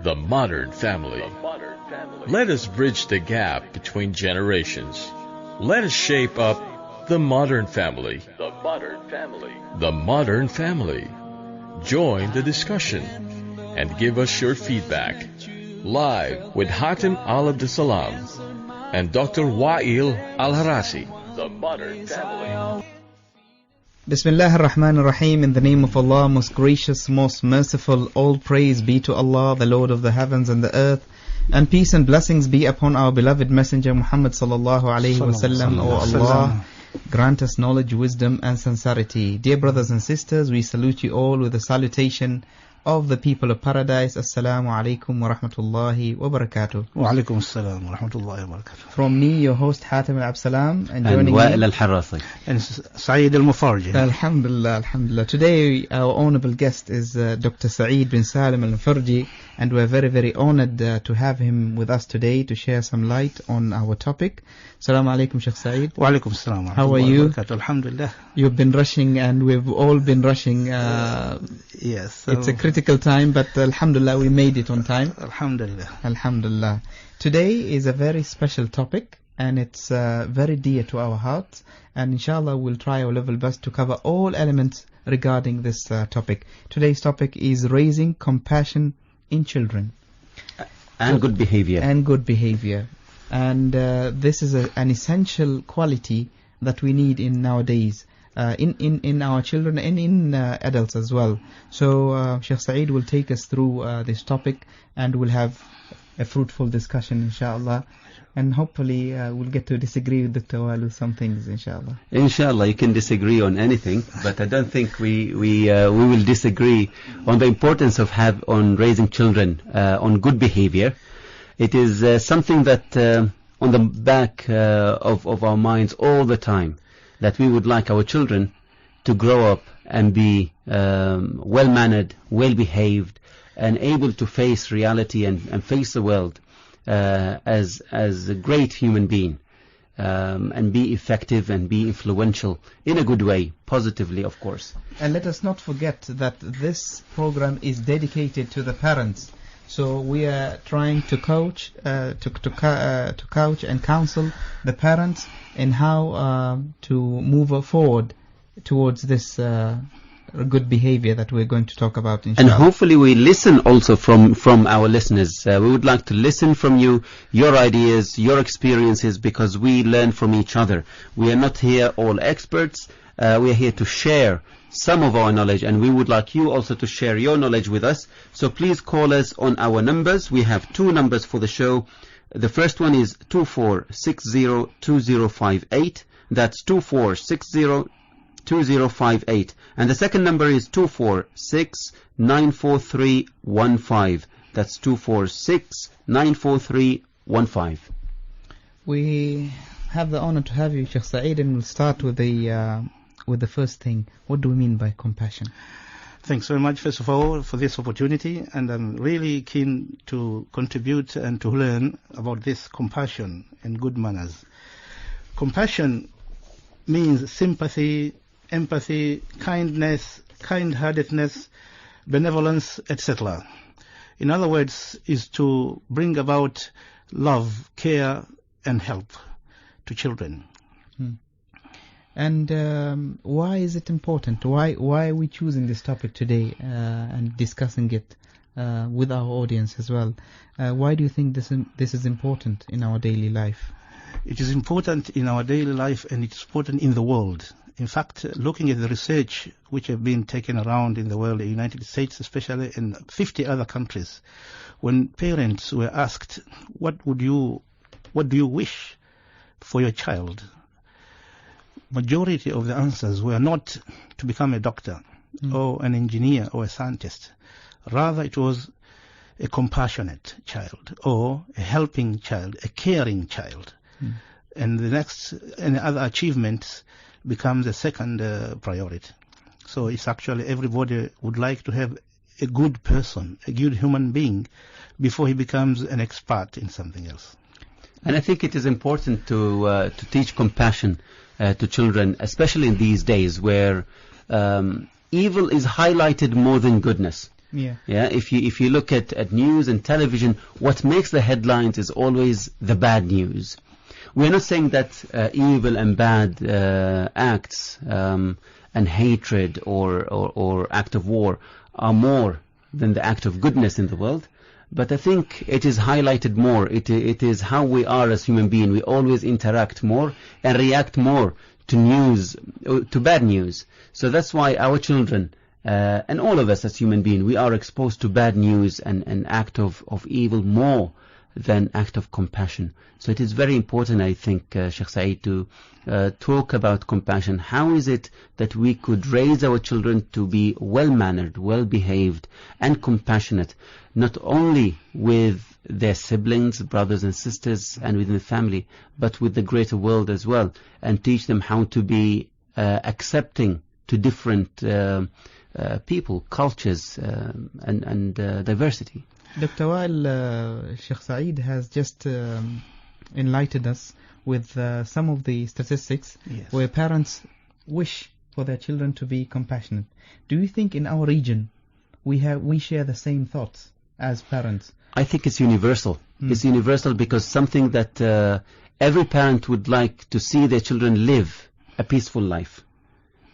The modern family. Let us bridge the gap between generations. Let us shape up the modern family. The modern family. Join the discussion and give us your feedback. Live with Hatim Al-Abdussalam and Dr. Wa'il Al-Harasi. The modern family. Bismillah ar-Rahman ar-Rahim. In the name of Allah, most gracious, most merciful. All praise be to Allah, the Lord of the heavens and the earth. And peace and blessings be upon our beloved Messenger Muhammad sallallahu alayhi wa sallam. O Allah, grant us knowledge, wisdom and sincerity. Dear brothers and sisters, we salute you all with the salutation of the people of paradise. Assalamu alaikum wa rahmatullahi wa barakatuh. Wa alaikum assalam wa rahmatullahi wa barakatuh. From me, your host Hatim Al-Abdussalam, and joining Wa'il Al-Harasi and Saeed Al-Mufarji. Alhamdulillah, Alhamdulillah. Today our honorable guest is Dr. Saeed bin Salim Al-Mufarji, and we're very, very honored to have him with us today to share some light on our topic. Assalamu alaikum, Sheikh Saeed. Wa alaikum assalam wa rahmatullahi How are you? wa barakatuh. Alhamdulillah. You've been rushing, and we've all been rushing. Yes. So It's a critical time, but Alhamdulillah, we made it on time. Alhamdulillah. Alhamdulillah. Today is a very special topic, and it's very dear to our hearts. And inshallah, we'll try our level best to cover all elements regarding this topic. Today's topic is raising compassion in children. and good behavior. And good behavior. And this is an essential quality that we need in nowadays. In our children and in adults as well. So Sheikh Saeed will take us through this topic, and we'll have a fruitful discussion inshallah, and hopefully we'll get to disagree with Dr. Walu some things inshallah. Inshallah, you can disagree on anything, but I don't think we will disagree on the importance of on raising children on good behavior. It is something that on the back of our minds all the time, that we would like our children to grow up and be well-mannered, well-behaved, and able to face reality and face the world as a great human being, and be effective and be influential in a good way, positively, of course. And let us not forget that this program is dedicated to the parents. So we are trying to coach, to coach and counsel the parents in how to move forward towards this good behavior that we're going to talk about, inshallah. And hopefully we listen also from our listeners. We would like to listen from you, your ideas, your experiences, because we learn from each other. We are not here all experts. We are here to share some of our knowledge, and we would like you also to share your knowledge with us. So please call us on our numbers. We have two numbers for the show. The first one is 24602058. That's 24602058. And the second number is 246-94315. That's 246-94315. We have the honor to have you, Sheikh Saeed, and we'll start with the first thing. What do we mean by compassion? Thanks very much, first of all, for this opportunity, and I'm really keen to contribute and to learn about this compassion and good manners. Compassion means sympathy, empathy, kindness, kind-heartedness, benevolence, etc. In other words, is to bring about love, care, and help to children. And why is it important? Why are we choosing this topic today and discussing it with our audience as well? Why do you think this is important in our daily life? It is important in our daily life, and it's important in the world. In fact, looking at the research which have been taken around in the world, the United States especially, and 50 other countries, when parents were asked, what do you wish for your child? Majority of the answers were not to become a doctor or an engineer or a scientist. Rather, it was a compassionate child or a helping child, a caring child. And the next and other achievements becomes a second priority. So it's actually everybody would like to have a good person, a good human being, before he becomes an expert in something else. And I think it is important to teach compassion to children, especially in these days where evil is highlighted more than goodness. Yeah. Yeah, if you look at news and television, what makes the headlines is always the bad news. We're not saying that evil and bad acts and hatred or act of war are more than the act of goodness in the world, but I think it is highlighted more. It is how we are as human beings. We always interact more and react more to news, to bad news. So that's why our children and all of us as human beings, we are exposed to bad news and act of evil more than act of compassion. So it is very important, I think, Sheikh Saeed, to talk about compassion. How is it that we could raise our children to be well-mannered, well-behaved, and compassionate, not only with their siblings, brothers and sisters, and within the family, but with the greater world as well, and teach them how to be accepting to different people, cultures, and diversity. Dr. Wael, Sheikh Saeed has just enlightened us with some of the statistics where parents wish for their children to be compassionate. Do you think in our region we share the same thoughts as parents? I think it's universal. It's universal because something that every parent would like to see their children live a peaceful life.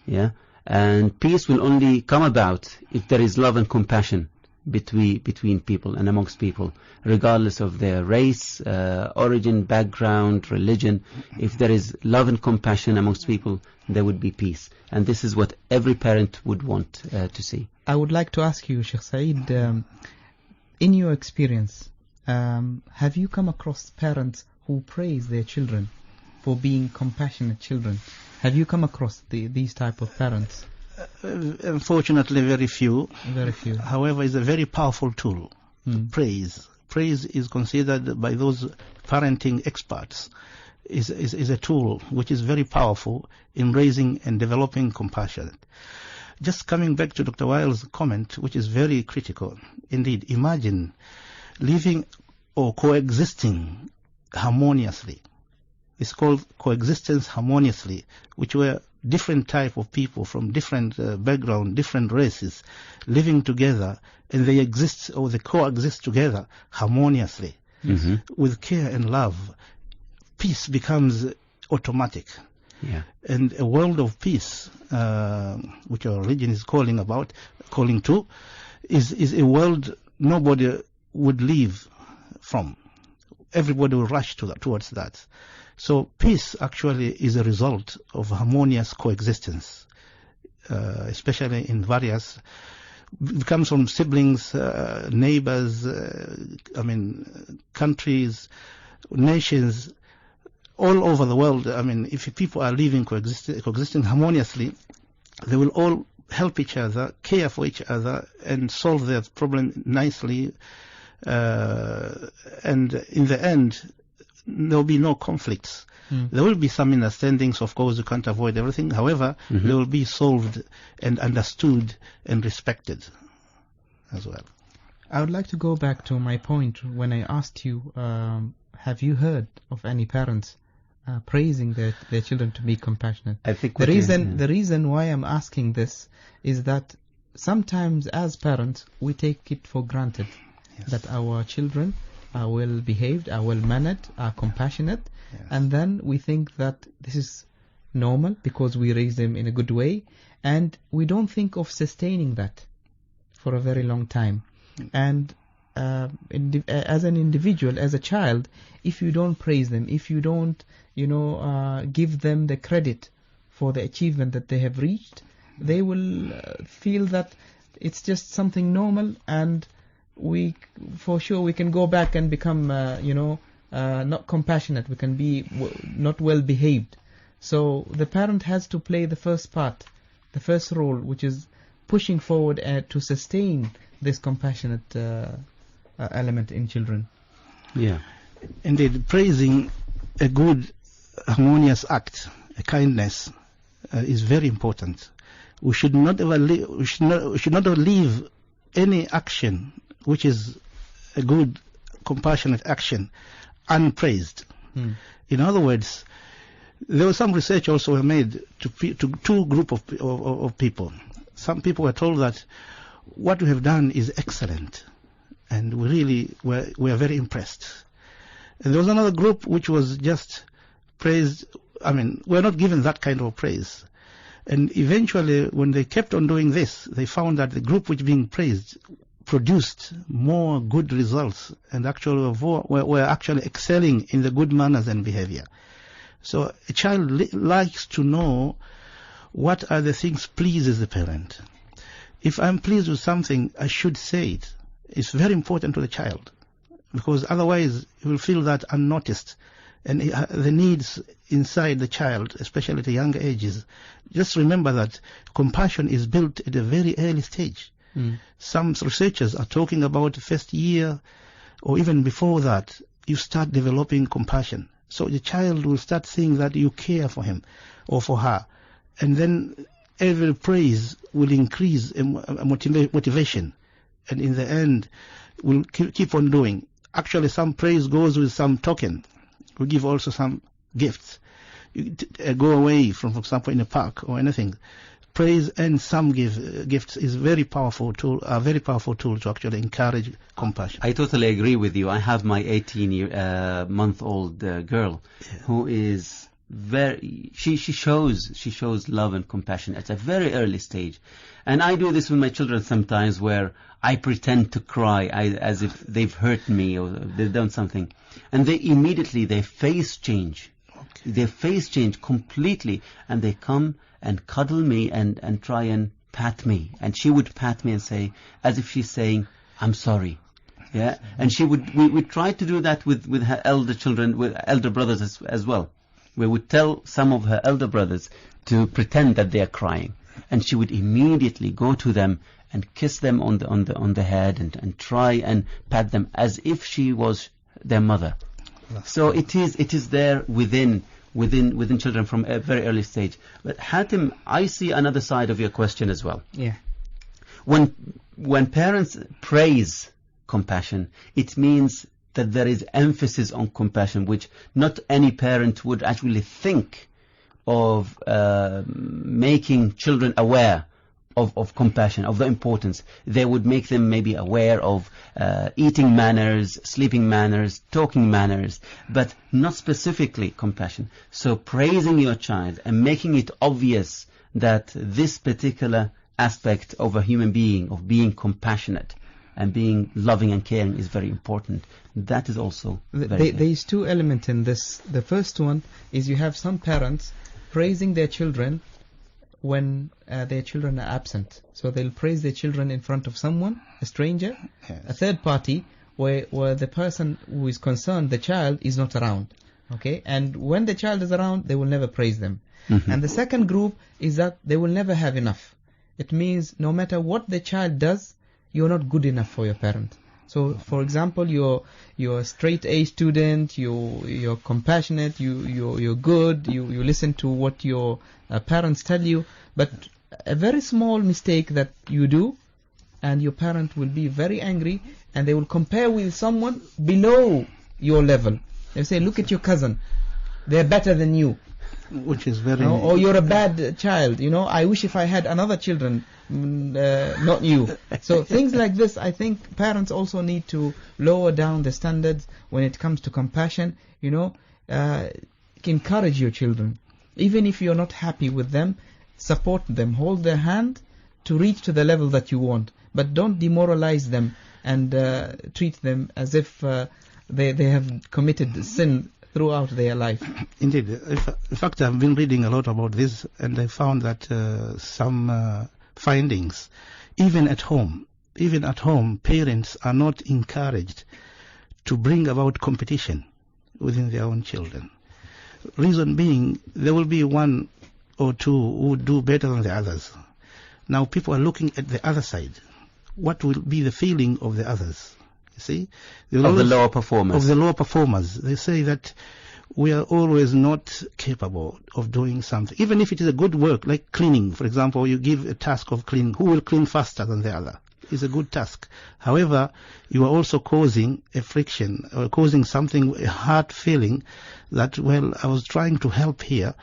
Yeah, and peace will only come about if there is love and compassion between people and amongst people, regardless of their race, origin, background, religion. If there is love and compassion amongst people, there would be peace. And this is what every parent would want to see. I would like to ask you, Sheikh Saeed, in your experience, have you come across parents who praise their children for being compassionate children? Have you come across these type of parents? Unfortunately, very few. Very few. However, it's a very powerful tool. Praise is considered by those parenting experts is a tool which is very powerful in raising and developing compassion. Just coming back to Dr. Wael's comment, which is very critical. Indeed, imagine living or coexisting harmoniously. It's called coexistence harmoniously, which were different type of people from different background, different races, living together, and they exist or they coexist together harmoniously with care and love. Peace becomes automatic. Yeah. And a world of peace, which our religion is calling to, is a world nobody would live from. Everybody will rush towards that. So peace actually is a result of harmonious coexistence, especially in various. It comes from siblings, neighbors, countries, nations, all over the world. I mean, if people are living coexisting harmoniously, they will all help each other, care for each other, and solve their problem nicely. And in the end, there will be no conflicts. There will be some understandings, of course, you can't avoid everything. However, they will be solved and understood and respected as well. I would like to go back to my point when I asked you, have you heard of any parents praising their children to be compassionate? I think the reason why I'm asking this is that sometimes as parents we take it for granted that our children are well behaved, are well mannered, are compassionate, and then we think that this is normal because we raise them in a good way, and we don't think of sustaining that for a very long time. And as an individual, as a child, if you don't praise them, if you don't give them the credit for the achievement that they have reached, they will feel that it's just something normal, and we can go back and become not compassionate. We can be not well behaved. So the parent has to play the first part, the first role, which is pushing forward to sustain this compassionate element in children. Yeah, indeed, praising a good harmonious act, a kindness, is very important. We should not ever leave any action which is a good compassionate action unpraised. In other words, there was some research also made to two group of people. Some people were told that what we have done is excellent, and we really were very impressed. And there was another group which was just praised. I mean, we're not given that kind of praise. And eventually, when they kept on doing this, they found that the group which being praised produced more good results and actually were actually excelling in the good manners and behavior. So a child likes to know what are the things pleases the parent. If I'm pleased with something, I should say it. It's very important to the child, because otherwise he will feel that unnoticed. And the needs inside the child, especially at the younger ages, just remember that compassion is built at a very early stage. Some researchers are talking about the first year or even before that, you start developing compassion. So the child will start seeing that you care for him or for her. And then every praise will increase a motivation. And in the end, we'll keep on doing. Actually, some praise goes with some token. We give also some gifts. You go away from, for example, in a park or anything. Praise and some gifts is a very powerful tool to actually encourage compassion. I totally agree with you. I have my 18-month-old girl who is she shows love and compassion at a very early stage. And I do this with my children sometimes, where I pretend to cry as if they've hurt me or they've done something. And their face change. Okay. Their face change completely, and they come and cuddle me and try and pat me. And she would pat me and say, as if she's saying, I'm sorry. Yeah. And we would try to do that with her elder children, with elder brothers as well. We would tell some of her elder brothers to pretend that they are crying. And she would immediately go to them and kiss them on the head and try and pat them as if she was their mother. So it is there within children from a very early stage. But Hatim, I see another side of your question as well. Yeah. When parents praise compassion, it means that there is emphasis on compassion, which not any parent would actually think of making children aware of compassion, of the importance. They would make them maybe aware of eating manners, sleeping manners, talking manners, but not specifically compassion. So praising your child and making it obvious that this particular aspect of a human being, of being compassionate and being loving and caring, is very important. That is also very there is two elements in this. The first one is you have some parents praising their children when their children are absent. So they'll praise their children in front of someone, a stranger, yes, a third party, where the person who is concerned, the child, is not around. Okay? And when the child is around, they will never praise them. Mm-hmm. And the second group is that they will never have enough. It means no matter what the child does, you're not good enough for your parent. So, for example, you're a straight A student, you're compassionate, you're good, you listen to what your parents tell you, but a very small mistake that you do, and your parent will be very angry, and they will compare with someone below your level. They say, look at your cousin, they're better than you. Which is very... Or you're a bad child, I wish if I had another children, not you. So things like this, I think parents also need to lower down the standards when it comes to compassion. Encourage your children. Even if you're not happy with them, support them, hold their hand to reach to the level that you want. But don't demoralize them and treat them as if they have committed sin throughout their life. Indeed. In fact, I've been reading a lot about this, and I found that some findings, even at home, parents are not encouraged to bring about competition within their own children. Reason being, there will be one or two who do better than the others. Now people are looking at the other side. What will be the feeling of the others? You see? The lower performers. Of the lower performers. They say that we are always not capable of doing something. Even if it is a good work, like cleaning, for example, you give a task of cleaning. Who will clean faster than the other? It's a good task. However, you are also causing a friction, or causing something, a hard feeling that, well, I was trying to help here,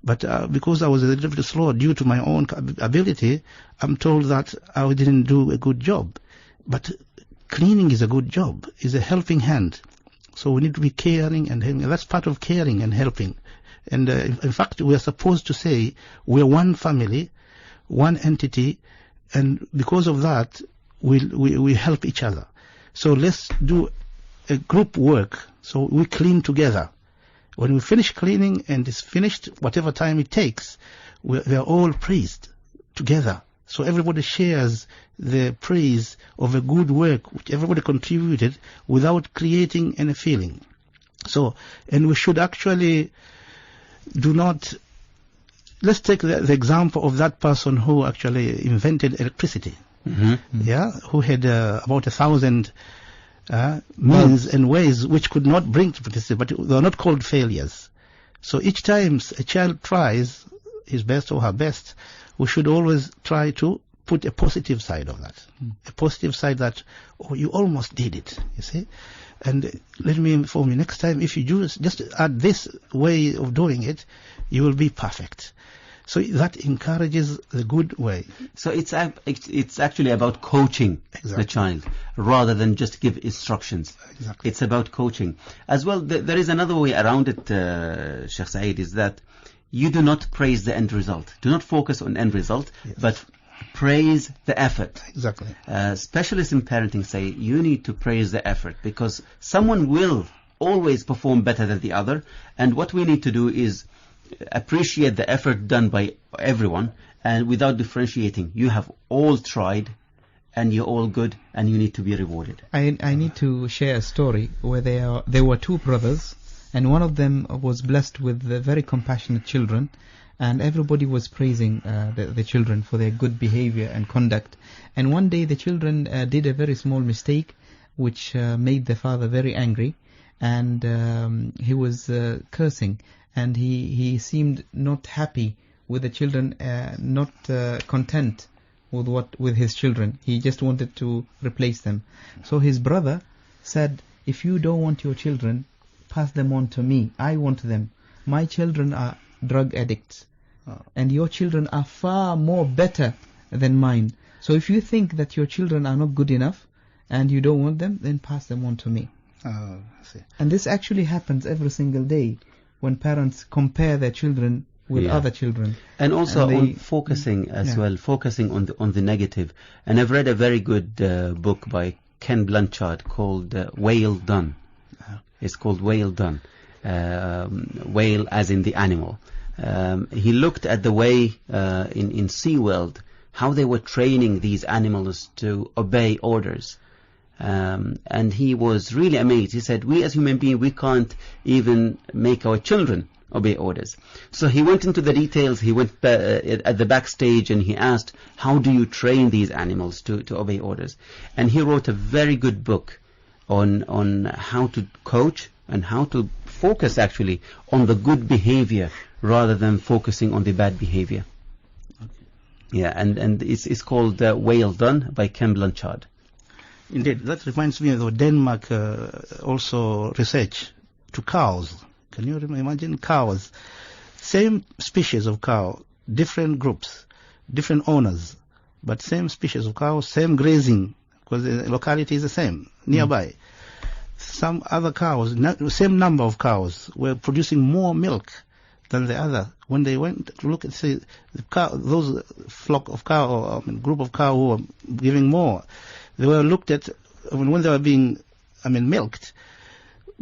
But because I was a little bit slow due to my own ability, I'm told that I didn't do a good job. But cleaning is a good job, is a helping hand. So we need to be caring and helping. That's part of caring and helping. And in fact, we are supposed to say we're one family, one entity, and because of that, we help each other. So let's do a group work. So we clean together. When we finish cleaning and it's finished, whatever time it takes, we are all praised together. So everybody shares the praise of a good work which everybody contributed without creating any feeling. So, and we should actually do not... Let's take the example of that person who actually invented electricity. Yeah, who had about 1,000 means and ways which could not bring to electricity, but they are not called failures. So each time a child tries his best or her best, we should always try to put a positive side of that. A positive side that, oh, you almost did it, you see. And let me inform you, next time if you just add this way of doing it, you will be perfect. So that encourages the good way. So it's actually about coaching the child rather than just give instructions. Exactly. It's about coaching. As well, there is another way around it, Sheikh Saeed, is that you do not praise the end result. Do not focus on end result, but praise the effort. Exactly. Specialists in parenting say you need to praise the effort because someone will always perform better than the other, and what we need to do is appreciate the effort done by everyone, and without differentiating, you have all tried and you're all good and you need to be rewarded. I need to share a story where there were two brothers, and one of them was blessed with very compassionate children, and everybody was praising the children for their good behavior and conduct. And one day the children did a very small mistake which made the father very angry, and he was cursing. And he seemed not happy with the children, not content with his children. He just wanted to replace them. So his brother said, if you don't want your children, pass them on to me. I want them. My children are drug addicts. And your children are far more better than mine. So if you think that your children are not good enough and you don't want them, then pass them on to me. I see. And this actually happens every single day, when parents compare their children with other children. And also on focusing as well, focusing on the negative. And I've read a very good book by Ken Blanchard called Whale Done. It's called Whale Done. Whale as in the animal. He looked at the way in SeaWorld, how they were training these animals to obey orders. And he was really amazed. He said, we as human beings, we can't even make our children obey orders. So he went into the details. He went at the backstage and he asked, how do you train these animals to obey orders? And he wrote a very good book on how to coach and how to focus actually on the good behavior rather than focusing on the bad behavior. Okay. Yeah, and it's called Whale Done by Ken Blanchard. Indeed, that reminds me of Denmark also research to cows. Can you imagine cows? Same species of cow, different groups, different owners, but same species of cow, same grazing, because the locality is the same, nearby. Some other cows, same number of cows, were producing more milk than the other. When they went to look and see the cow, those flock of cow, or group of cow who were giving more, they were looked at, when they were being, milked,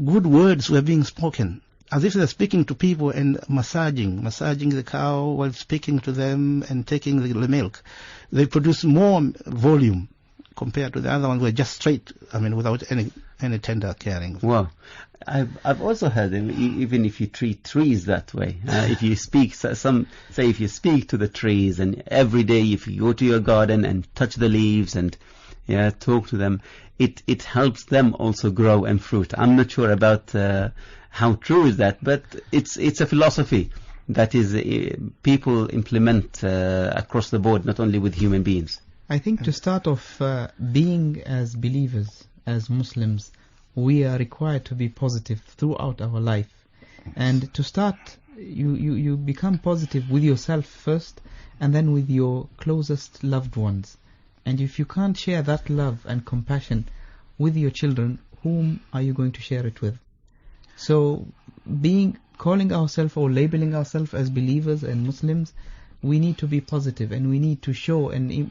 good words were being spoken, as if they're speaking to people and massaging the cow while speaking to them and taking the milk. They produce more volume compared to the other ones who were just straight, without any tender caring. Wow. I've also heard that even if you treat trees that way, if you speak, if you speak to the trees, and every day if you go to your garden and touch the leaves and talk to them, it helps them also grow and fruit. I'm not sure about how true is that, but it's a philosophy that is people implement across the board, not only with human beings. I think to start off, being as believers, as Muslims, we are required to be positive throughout our life. And to start you become positive with yourself first, and then with your closest loved ones. And if you can't share that love and compassion with your children, whom are you going to share it with? So calling ourselves or labeling ourselves as believers and Muslims, we need to be positive, and we need to show and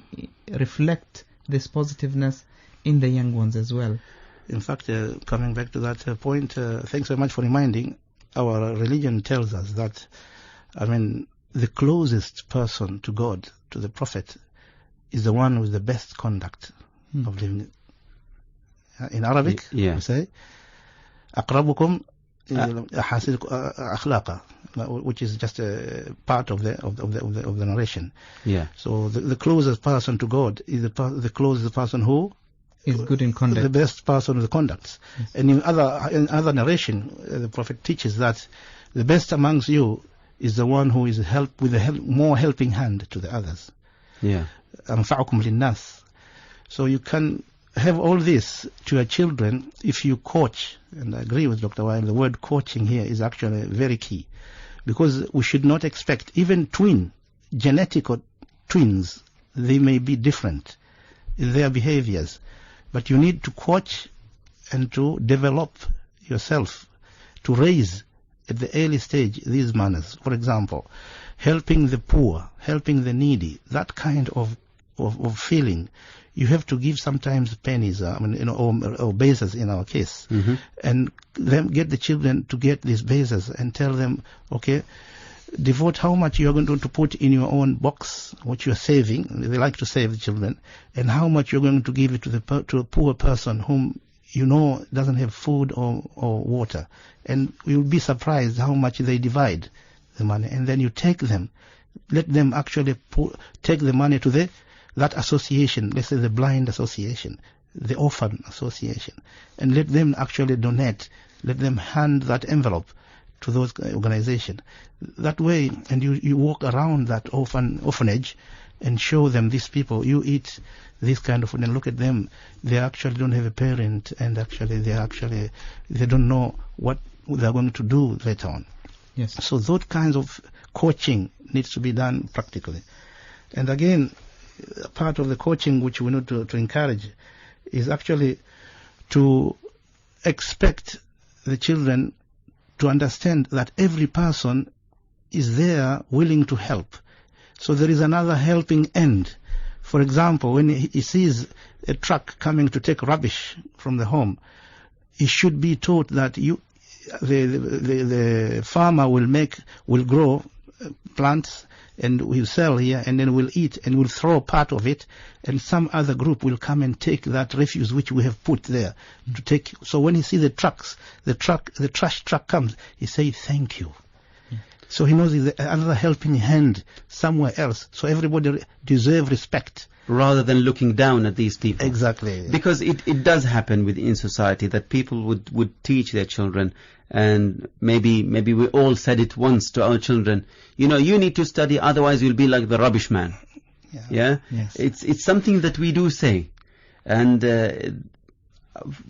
reflect this positiveness in the young ones as well. In fact, coming back to that point, thanks very much for reminding. Our religion tells us that, the closest person to God, to the Prophet, is the one with the best conduct of living. In Arabic, we say, أقربكم أخلاقا, which is just a part of the narration. Yeah. So the closest person to God is the closest person who is good in conduct. The best person with the conduct. Yes. And in other narration, the Prophet teaches that the best amongst you is the one who is more helping hand to the others. Yeah. أنفعكم للناس. So you can have all this to your children if you coach. And I agree with Dr. Wael, the word coaching here is actually very key, because we should not expect, even genetic twins, they may be different in their behaviors, but you need to coach and to develop yourself to raise at the early stage these manners. For example, helping the poor, helping the needy, that kind of feeling. You have to give sometimes pennies, or bases in our case, and then get the children to get these bases and tell them, okay, devote how much you're going to put in your own box, what you're saving. They like to save the children, and how much you're going to give it to a poor person whom you know doesn't have food or water. And you'll be surprised how much they divide the money. And then you take them, let them actually take the money to that association, let's say the blind association, the orphan association, and let them actually donate, let them hand that envelope to those organizations. That way, and you walk around that orphanage and show them, these people, you eat this kind of food, and look at them, they actually don't have a parent, and actually they don't know what they're going to do later on. Yes. So those kinds of coaching needs to be done practically. And again, part of the coaching which we need to encourage is actually to expect the children to understand that every person is there willing to help. So there is another helping end. For example, when he sees a truck coming to take rubbish from the home, he should be taught that the farmer will grow plants and we'll sell here, and then we'll eat, and we'll throw part of it, and some other group will come and take that refuse which we have put there to take. So when he sees the trash truck comes, he says thank you. So he knows there's another helping hand somewhere else. So everybody deserves respect. Rather than looking down at these people. Exactly. Because it does happen within society that people would teach their children, and maybe we all said it once to our children, you need to study, otherwise you'll be like the rubbish man. Yeah? Yes. It's something that we do say. And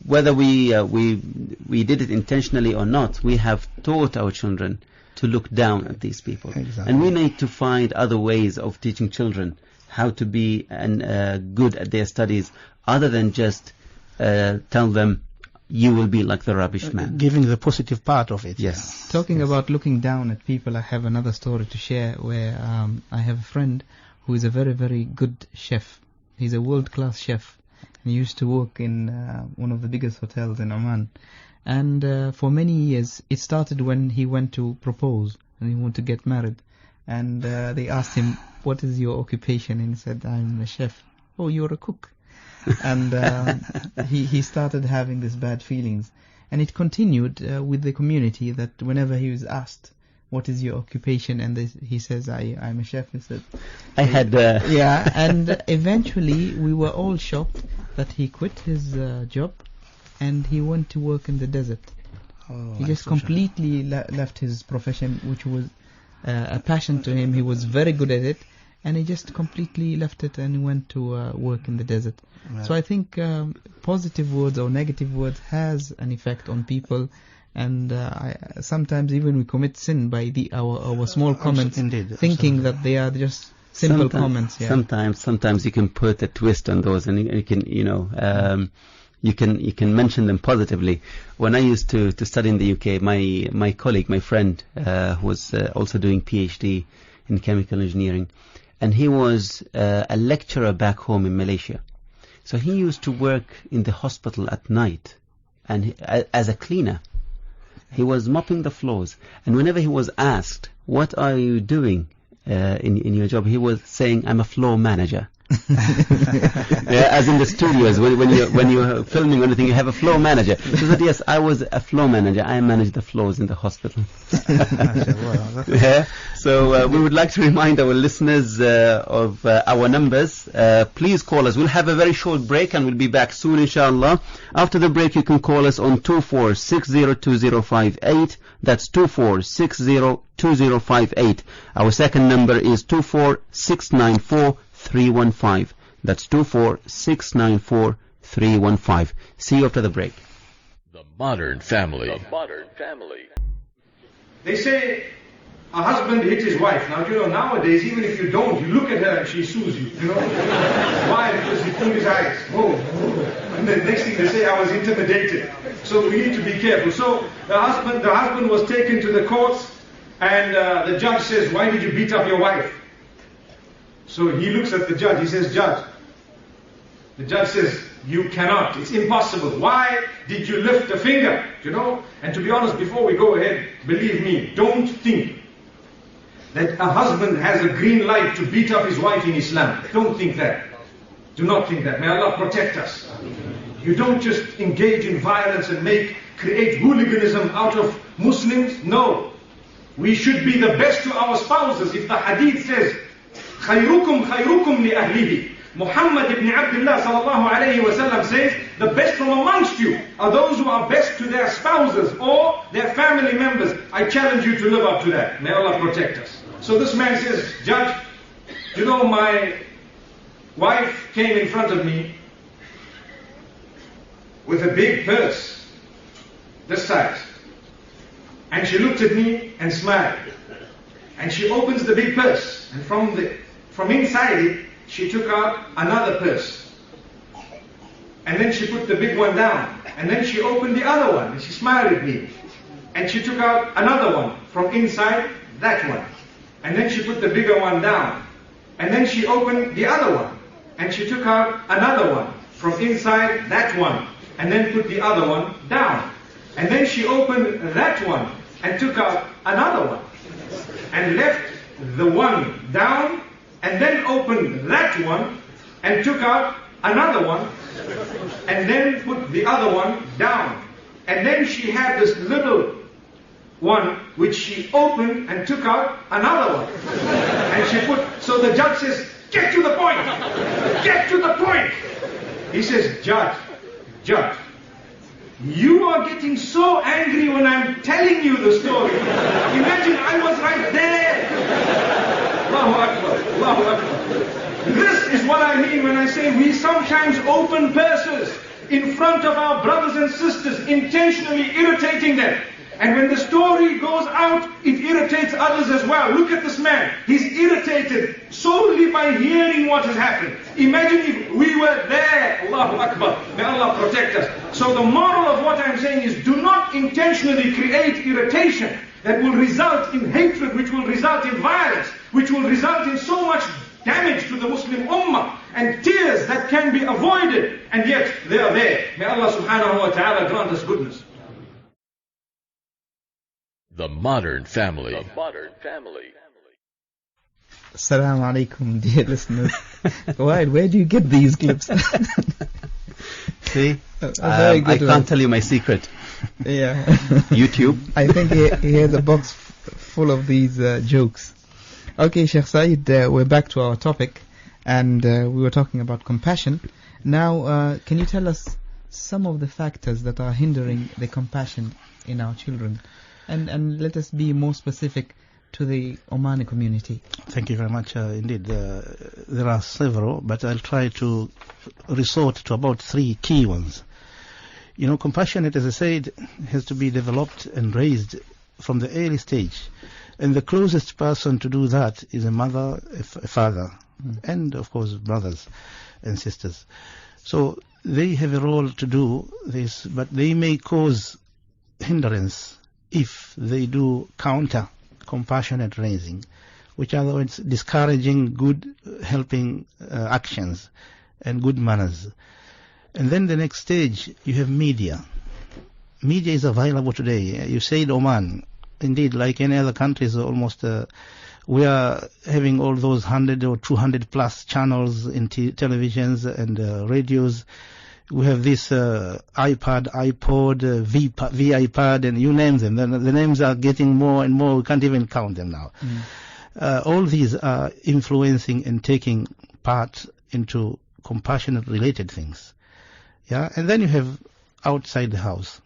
whether we did it intentionally or not, we have taught our children to look down at these people. Exactly. And we need to find other ways of teaching children how to be good at their studies, other than just tell them you will be like the rubbish man. Giving the positive part of it. Yes. Talking about looking down at people, I have another story to share where I have a friend who is a very, very good chef. He's a world-class chef. He used to work in one of the biggest hotels in Oman. And for many years, it started when he went to propose and he wanted to get married. And they asked him, what is your occupation? And he said, I'm a chef. Oh, you're a cook. And he started having these bad feelings. And it continued with the community, that whenever he was asked, what is your occupation? And he says, I'm a chef. He said, I had... Yeah, and eventually we were all shocked that he quit his job and he went to work in the desert. He just completely left his profession, which was a passion to him. He was very good at it, and he just completely left it and went to work in the desert. Right. So I think positive words or negative words has an effect on people, And sometimes even we commit sin by our small comments, indeed, thinking that they are just simple comments. Yeah. Sometimes you can put a twist on those, and you can, you can mention them positively. When I used to study in the UK, my colleague, my friend, was also doing PhD in chemical engineering, and he was a lecturer back home in Malaysia. So he used to work in the hospital at night, and as a cleaner. He was mopping the floors, and whenever he was asked, "What are you doing in your job?" he was saying, "I'm a floor manager." Yeah, as in the studios, when you're filming anything, you have a floor manager. He said, "Yes, I was a floor manager. I managed the floors in the hospital." Yeah. So we would like to remind our listeners of our numbers. Please call us. We'll have a very short break, and we'll be back soon, inshallah. After the break, you can call us on 24602058. That's 24602058. Our second number is 24694-315. That's 24694-315. See you after the break. The Modern Family. The Modern Family. They say a husband hits his wife. Now, nowadays, even if you don't, you look at her and she sues you. Why? Because you pull his eyes. Whoa. And the next thing they say, I was intimidated. So we need to be careful. So the husband was taken to the courts, and the judge says, "Why did you beat up your wife?" So he looks at the judge. He says, "Judge." The judge says, "You cannot. It's impossible. Why did you lift a finger?" And to be honest, before we go ahead, believe me, don't think that a husband has a green light to beat up his wife in Islam. Don't think that. Do not think that. May Allah protect us. You don't just engage in violence and create hooliganism out of Muslims. No. We should be the best to our spouses. If the hadith says, خَيْرُكُمْ خَيْرُكُمْ لِأَهْلِهِ, Muhammad ibn Abdullah sallallahu alayhi wa sallam says, the best from amongst you are those who are best to their spouses or their family members. I challenge you to live up to that. May Allah protect us. So this man says, "Judge, my wife came in front of me with a big purse, this size. And she looked at me and smiled. And she opens the big purse, and from inside it, she took out another purse. And then she put the big one down. And then she opened the other one, and she smiled at me. And she took out another one from inside that one. And then she put the bigger one down. And then she opened the other one. And she took out another one from inside that one. And then put the other one down. And then she opened that one and took out another one. And left the one down. And then opened that one and took out another one. And then put the other one down. And then she had this little one which she opened and took out another one. And she put, so the judge says, "Get to the point! Get to the point!" He says, Judge, you are getting so angry when I'm telling you the story. Imagine I was right there. Allahu Akbar, Allahu Akbar. This is what I mean when I say we sometimes open purses in front of our brothers and sisters, intentionally irritating them. And when the story goes out, it irritates others as well. Look at this man. He's irritated solely by hearing what has happened. Imagine if we were there. Allahu Akbar. May Allah protect us. So the moral of what I'm saying is, do not intentionally create irritation that will result in hatred, which will result in violence, which will result in so much damage to the Muslim Ummah, and tears that can be avoided, and yet they are there. May Allah subhanahu wa ta'ala grant us goodness. The Modern Family. The Modern Family. Assalamu alaikum, dear listeners. Where do you get these clips? See? I can't tell you my secret. Yeah. YouTube. I think he has a box full of these jokes. Okay, Sheikh Saeed, we're back to our topic, and we were talking about compassion. Now, can you tell us some of the factors that are hindering the compassion in our children? And let us be more specific to the Omani community. Thank you very much. Indeed, there are several, but I'll try to resort to about three key ones. Compassionate, as I said, has to be developed and raised from the early stage. And the closest person to do that is a mother, a father, and of course brothers and sisters. So they have a role to do this, but they may cause hindrance if they do counter compassionate raising, which are otherwise discouraging good helping actions and good manners. And then the next stage, you have media. Media is available today. You said Oman. Indeed, like any other countries, almost we are having all those 100 or 200 plus channels in televisions and radios. We have this iPad, iPod, V-iPad, and you name them. The names are getting more and more. We can't even count them now. All these are influencing and taking part into compassionate-related things. Yeah, and then you have outside the house,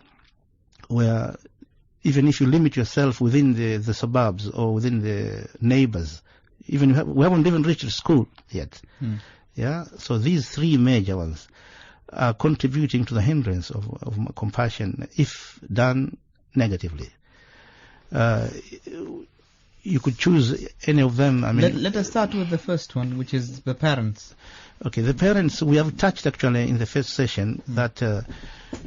where even if you limit yourself within the suburbs or within the neighbors, we haven't even reached school yet. Yeah, so these three major ones are contributing to the hindrance of compassion if done negatively. You could choose any of them. I mean, let us start with the first one, which is the parents. Okay, the parents, we have touched actually in the first session that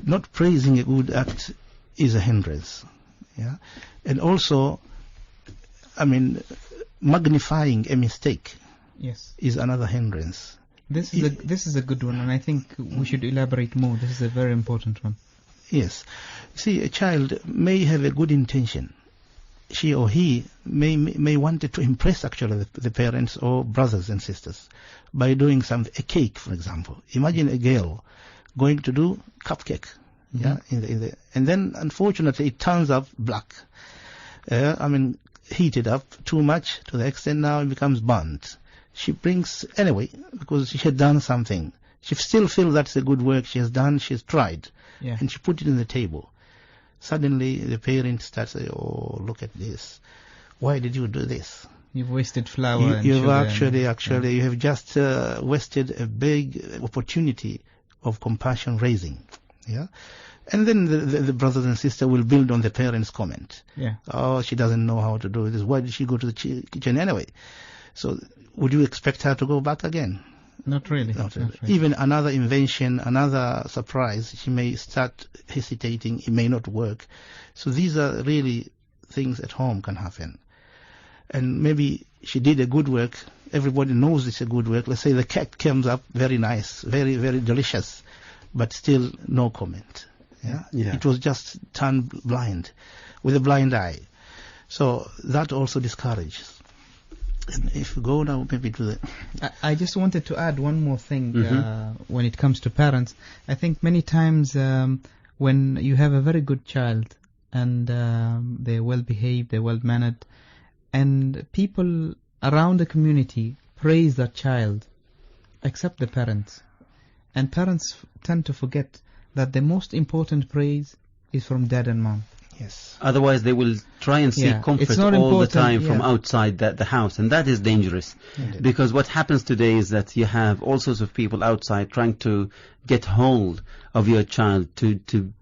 not praising a good act is a hindrance. Yeah, and also, I mean, magnifying a mistake is another hindrance. This is a good one, and I think we should elaborate more. This is a very important one. Yes. See, a child may have a good intention. She or he may want to impress actually the parents or brothers and sisters by doing a cake, for example. Imagine a girl going to do cupcake, and then unfortunately it turns up black. Heated up too much to the extent now it becomes burnt. She brings anyway because she had done something. She still feels that's a good work she has done. She's tried, and she put it in the table. Suddenly the parent starts saying, "Oh, look at this! Why did you do this? You've wasted flour. You've actually, you have just wasted a big opportunity of compassion raising." Yeah, and then the brothers and sisters will build on the parents' comment. Yeah. Oh, she doesn't know how to do this. Why did she go to the kitchen anyway? So, would you expect her to go back again? Not really. Not really. Even another invention, another surprise, she may start hesitating. It may not work. So these are really things at home can happen. And maybe she did a good work. Everybody knows it's a good work. Let's say the cake comes up very nice, very, very delicious, but still no comment. Yeah. It was just turned blind, with a blind eye. So that also discourages. And if we go now maybe to the... I just wanted to add one more thing when it comes to parents. I think many times when you have a very good child and they're well behaved, they're well mannered, and people around the community praise that child, except the parents. And parents tend to forget that the most important praise is from dad and mom. Yes. Otherwise, they will try and seek comfort all the time from outside the house, and that is dangerous. Indeed. Because what happens today is that you have all sorts of people outside trying to get hold of your child to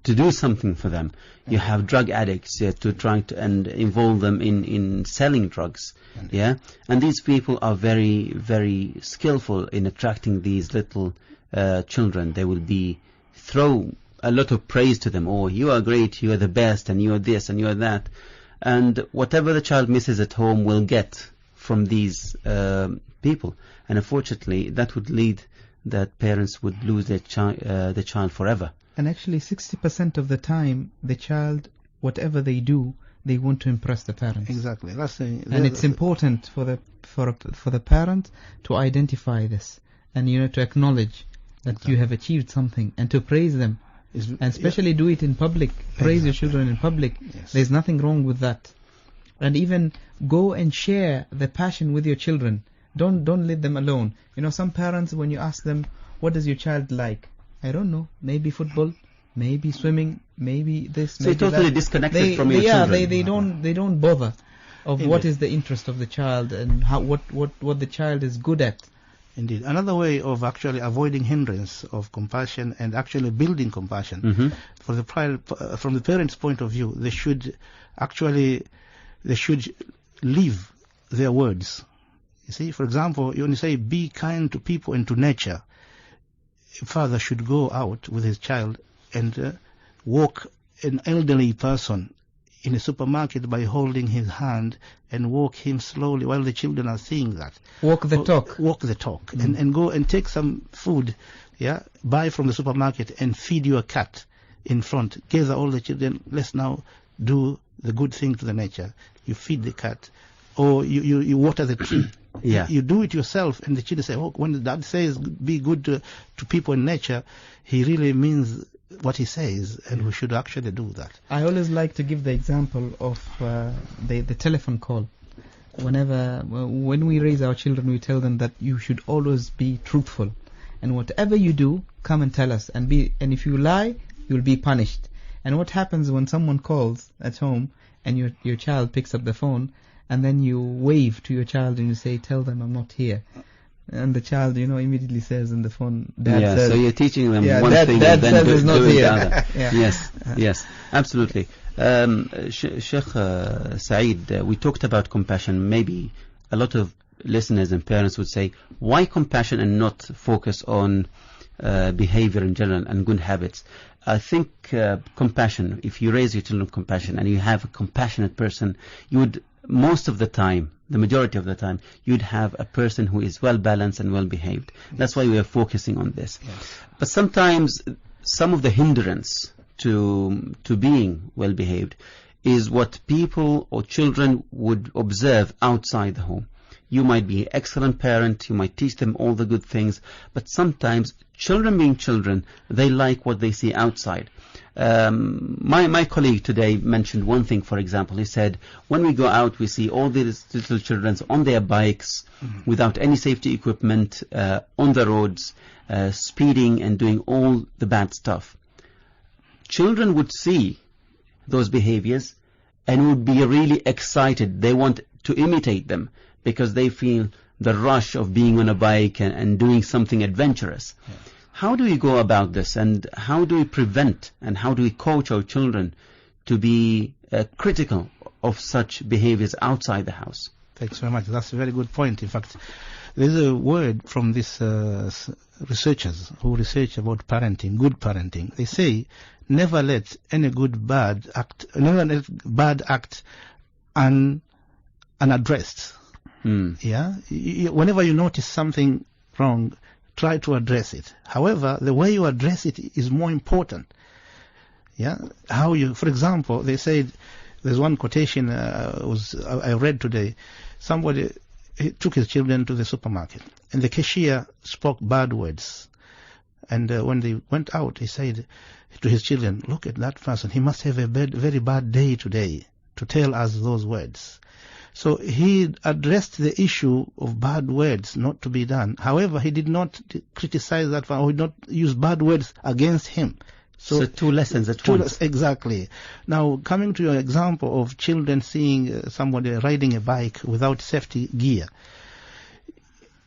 do something for them. You have drug addicts to trying to and involve them in selling drugs. Indeed. And these people are very, very skillful in attracting these little children. They will throw a lot of praise to them. Oh, you are great, you are the best, and you are this, and you are that. And whatever the child misses at home will get from these people. And unfortunately, that would lead that parents would lose their child forever. And actually, 60% of the time, the child, whatever they do, they want to impress the parents. Exactly. And it's important for the parent to identify this and to acknowledge that you have achieved something and to praise them. And especially do it in public. Praise your children in public. Yes. There's nothing wrong with that. And even go and share the passion with your children. Don't let them alone. Some parents, when you ask them, what does your child like? I don't know. Maybe football, maybe swimming, maybe this. So maybe you're totally that. disconnected from your children. They don't bother of what is the interest of the child and what the child is good at. Indeed. Another way of actually avoiding hindrance of compassion and actually building compassion, from the parents' point of view, they should live their words. You see, for example, when you say be kind to people and to nature, a father should go out with his child and walk an elderly person in a supermarket by holding his hand and walk him slowly while the children are seeing that. Walk the talk. Walk the talk. And go and take some food, buy from the supermarket and feed your cat in front. Gather all the children, let's now do the good thing to the nature. You feed the cat, or you water the tree. You do it yourself, and the children say, when the dad says be good to people in nature, he really means what he says, and we should actually do that. I always like to give the example of the telephone call. When we raise our children, we tell them that you should always be truthful, and whatever you do, come and tell us, and if you lie, you'll be punished. And what happens when someone calls at home and your child picks up the phone, and then you wave to your child and you say, tell them I'm not here. And the child, immediately says in the phone, Dad says... so you're teaching them one Dad, thing Dad and then says do here. the other. Yes, absolutely. Sheikh Saeed, we talked about compassion. Maybe a lot of listeners and parents would say, why compassion and not focus on behavior in general and good habits? I think compassion, if you raise your children with compassion and you have a compassionate person, you would, most of the time, the majority of the time, you'd have a person who is well balanced and well behaved. That's why we are focusing on this. Yes. But sometimes some of the hindrance to being well behaved is what people or children would observe outside the home. You might be an excellent parent, you might teach them all the good things, but sometimes children being children, they like what they see outside. My colleague today mentioned one thing, for example. He said, when we go out, we see all these little children on their bikes, without any safety equipment, on the roads, speeding and doing all the bad stuff. Children would see those behaviors and would be really excited. They want to imitate them because they feel the rush of being on a bike and doing something adventurous. Yes. How do we go about this, and how do we prevent and how do we coach our children to be critical of such behaviors outside the house? Thanks very much. That's a very good point. In fact, there's a word from these researchers who research about parenting, good parenting. They say, never let any bad act unaddressed. Whenever you notice something wrong, try to address it. However, the way you address it is more important. For example, they said, there's one quotation I read today. Somebody took his children to the supermarket, and the cashier spoke bad words. And when they went out, he said to his children, look at that person. He must have a very bad day today to tell us those words. So he addressed the issue of bad words not to be done. However, he did not criticize that one, or did not use bad words against him. So two lessons at once. Exactly. Now, coming to your example of children seeing somebody riding a bike without safety gear,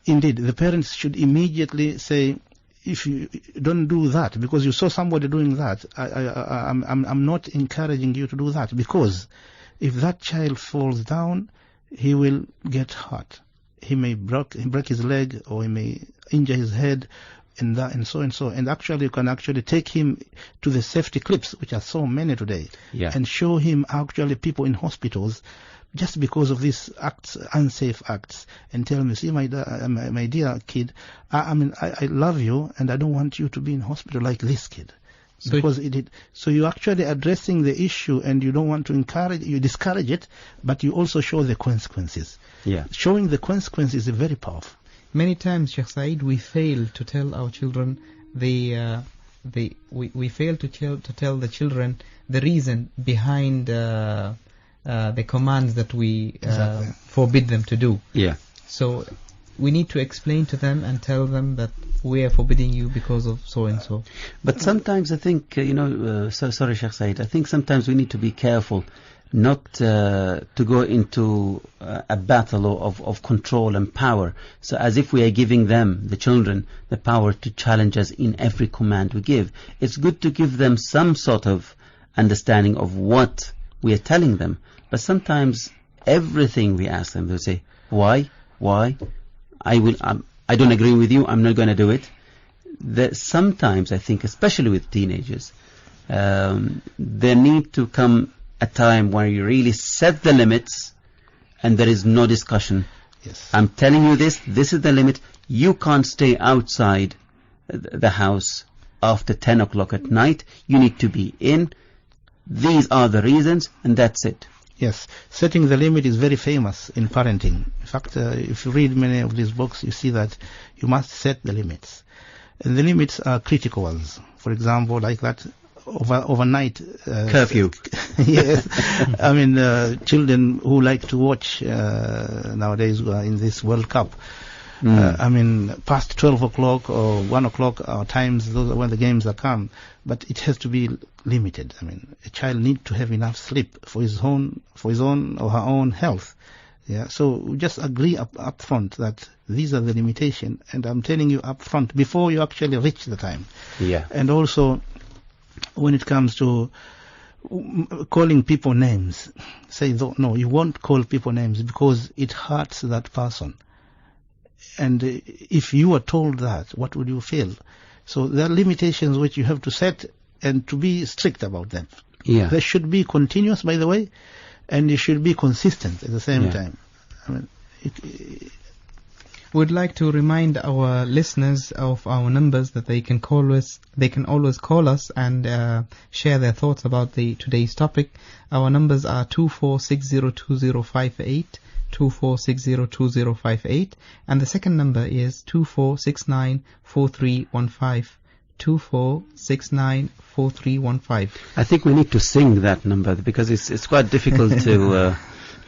indeed, the parents should immediately say, if you don't do that, because you saw somebody doing that, I'm not encouraging you to do that, because if that child falls down, he will get hurt. He may break his leg, or he may injure his head, and so and so. And actually, you can actually take him to the safety clips, which are so many today, and show him actually people in hospitals just because of these acts, unsafe acts, and tell him, see, my dear kid, I love you, and I don't want you to be in hospital like this kid. So you're actually addressing the issue, and you don't want to discourage it, but you also show the consequences. Showing the consequences is very powerful. Many times, Sheikh Saeed, we fail to tell our children we fail to tell the children the reason behind the commands that we forbid them to do. So we need to explain to them and tell them that we are forbidding you because of so and so. But sometimes I think, sorry Sheikh Saeed, I think sometimes we need to be careful not to go into a battle of control and power. So as if we are giving them, the children, the power to challenge us in every command we give. It's good to give them some sort of understanding of what we are telling them. But sometimes everything we ask them, they'll say, why? I don't agree with you, I'm not going to do it. Sometimes I think, especially with teenagers, there need to come a time where you really set the limits and there is no discussion. Yes. I'm telling you this is the limit. You can't stay outside the house after 10 o'clock at night. You need to be in. These are the reasons, and that's it. Yes, setting the limit is very famous in parenting. In fact, if you read many of these books, you see that you must set the limits. And the limits are critical ones. For example, like that overnight curfew. Yes. I mean, children who like to watch nowadays in this World Cup. I mean, past 12 o'clock or 1 o'clock are times, those are when the games are come. But it has to be limited. I mean, a child needs to have enough sleep for his own or her own health. Yeah. So we just agree up front that these are the limitations, and I'm telling you up front before you actually reach the time. Yeah. And also, when it comes to calling people names, say no, you won't call people names because it hurts that person. And if you are told that, what would you feel? So there are limitations which you have to set and to be strict about them. Yeah. They should be continuous, by the way, and you should be consistent at the same time. I mean, We'd like to remind our listeners of our numbers that they can always call us and share their thoughts about today's topic. Our numbers are 24602058, 24602058, and the second number is 24694315, 24694315. I think we need to sing that number because it's quite difficult to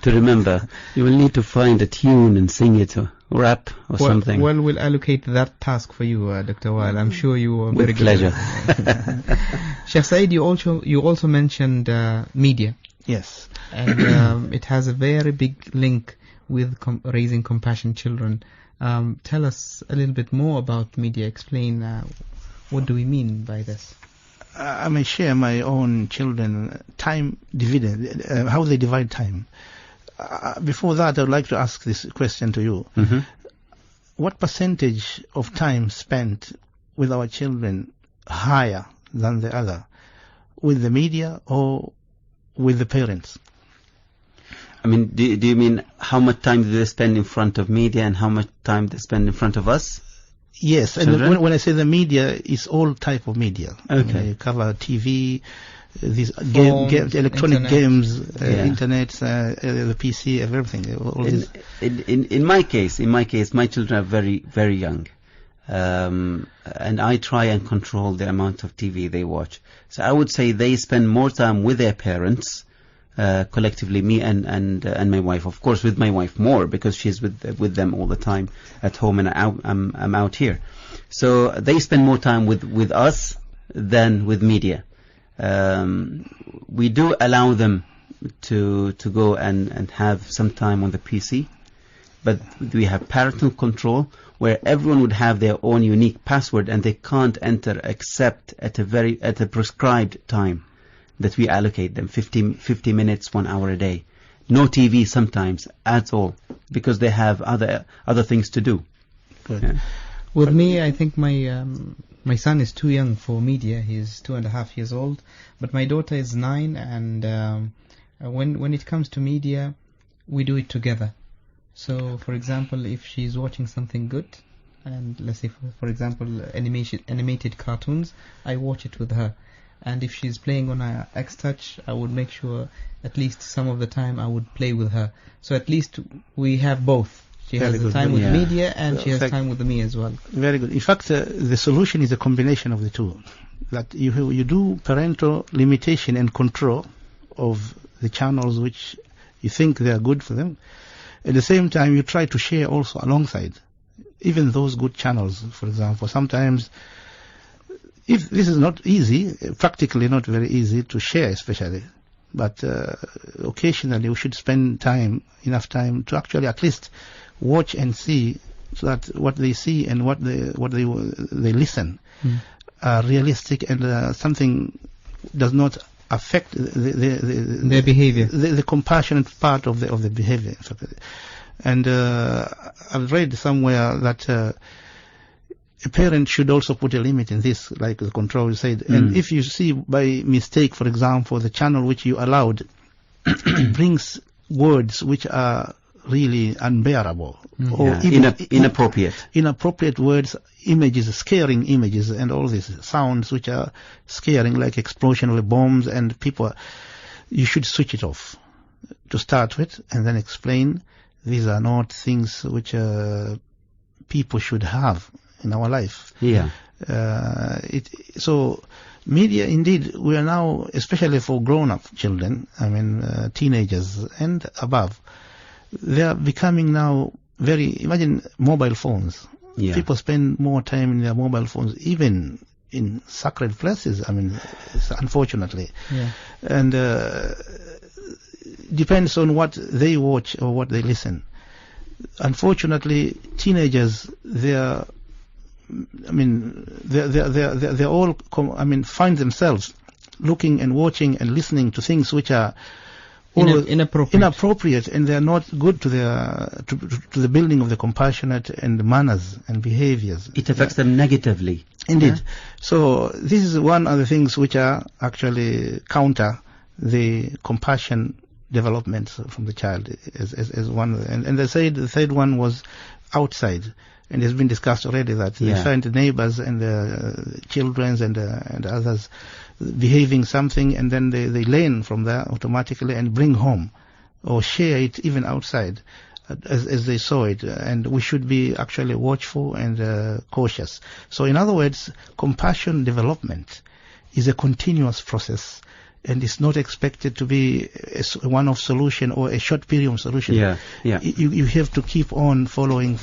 remember. You will need to find a tune and sing it or rap or something. Well, we'll allocate that task for you, Dr. Wael. I'm sure you are very good. With pleasure. Sheikh Said, you also mentioned media. Yes. And it has a very big link with raising compassionate children. Tell us a little bit more about media. Explain what do we mean by this? I may share my own children time dividend, how they divide time. Before that, I would like to ask this question to you. Mm-hmm. What percentage of time spent with our children higher than the other, with the media or with the parents? I mean, do you mean how much time do they spend in front of media and how much time they spend in front of us? Yes, children? And when I say the media, it's all type of media. Okay. I mean, you cover TV, these Phones, electronic internet. games, Yeah. internet, the PC, everything. All this. In my case, my children are very, very young. And I try and control the amount of TV they watch. So I would say they spend more time with their parents, collectively, me and my wife. Of course, with my wife more because she's with them all the time at home, and I'm out here. So they spend more time with us than with media. We do allow them to go and have some time on the PC, but we have parental control where everyone would have their own unique password and they can't enter except at a prescribed time that we allocate them, 50 minutes, 1 hour a day. No TV sometimes at all because they have other things to do. Good. Yeah. With me, I think my son is too young for media. He's 2.5 years old, but my daughter is 9, and when it comes to media, we do it together. So, for example, if she's watching something good, and let's say, for example, animated cartoons, I watch it with her. And if she's playing on a X-Touch, I would make sure at least some of the time I would play with her. So at least we have both. She Very has the good. time with Yeah. media and she has time with me as well. Very good. In fact, the solution is a combination of the two. That you do parental limitation and control of the channels which you think they are good for them. At the same time, you try to share also alongside, even those good channels. For example, sometimes, if this is not easy, practically not very easy to share, especially. but occasionally we should spend enough time to actually at least watch and see, so that what they see and what they listen are realistic, and something does not affect their behavior, the compassionate part of the behavior. And I've read somewhere that a parent should also put a limit in this, like the control said. And if you see by mistake, for example, the channel which you allowed brings words which are really unbearable, or even inappropriate words, images, scaring images, and all these sounds which are scaring, like explosion of bombs and people, you should switch it off to start with, and then explain these are not things which people should have in our life. So media, indeed, we are now, especially for grown-up children, teenagers and above, they are becoming now imagine mobile phones. People spend more time in their mobile phones, even in sacred places, unfortunately. And depends on what they watch or what they listen. Unfortunately, teenagers, they're all find themselves looking and watching and listening to things which are inappropriate, and they are not good to the building of the compassionate and manners and behaviors. It affects them negatively. Indeed. So this is one of the things which are actually counter the compassion development from the child as one. And the third one was outside. And it's been discussed already that they find the neighbors and the children and others behaving something, and then they learn from that automatically and bring home or share it even outside as they saw it. And we should be actually watchful and cautious. So in other words, compassion development is a continuous process, and it's not expected to be a one-off solution or a short period solution. You have to keep on following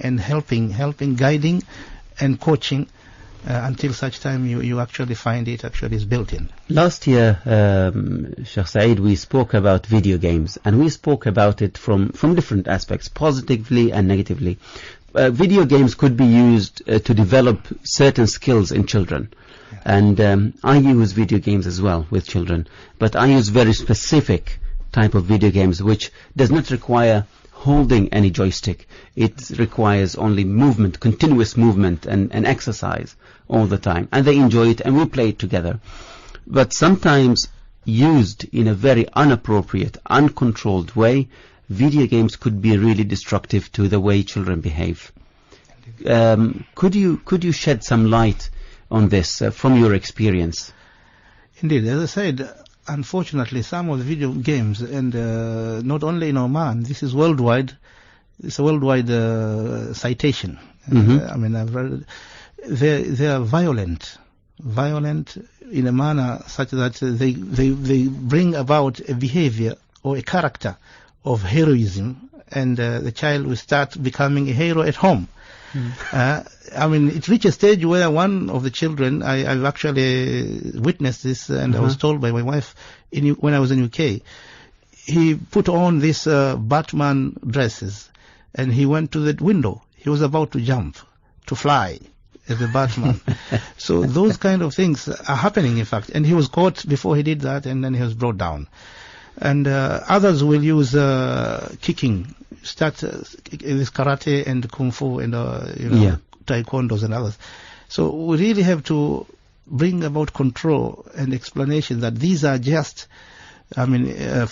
and helping, guiding and coaching until such time you actually find it actually is built in. Last year, Sheikh Saeed, we spoke about video games, and we spoke about it from different aspects, positively and negatively. Video games could be used to develop certain skills in children. And I use video games as well with children, but I use very specific type of video games which does not require holding any joystick. It requires only movement, continuous movement and exercise all the time. And they enjoy it, and we play it together. But sometimes used in a very inappropriate, uncontrolled way, video games could be really destructive to the way children behave. Could you shed some light on this from your experience? Indeed, as I said, unfortunately, some of the video games, and not only in Oman, this is worldwide. It's a worldwide citation. I've read they are violent in a manner such that they bring about a behavior or a character of heroism, and the child will start becoming a hero at home. It reached a stage where one of the children, I've actually witnessed this, and I was told by my wife when I was in UK, he put on these Batman dresses, and he went to the window. He was about to jump, to fly as a Batman. So those kind of things are happening, in fact. And he was caught before he did that, and then he was brought down. And others will use kicking, start this karate and kung fu and taekwondos and others. So we really have to bring about control and explanation that these are just, not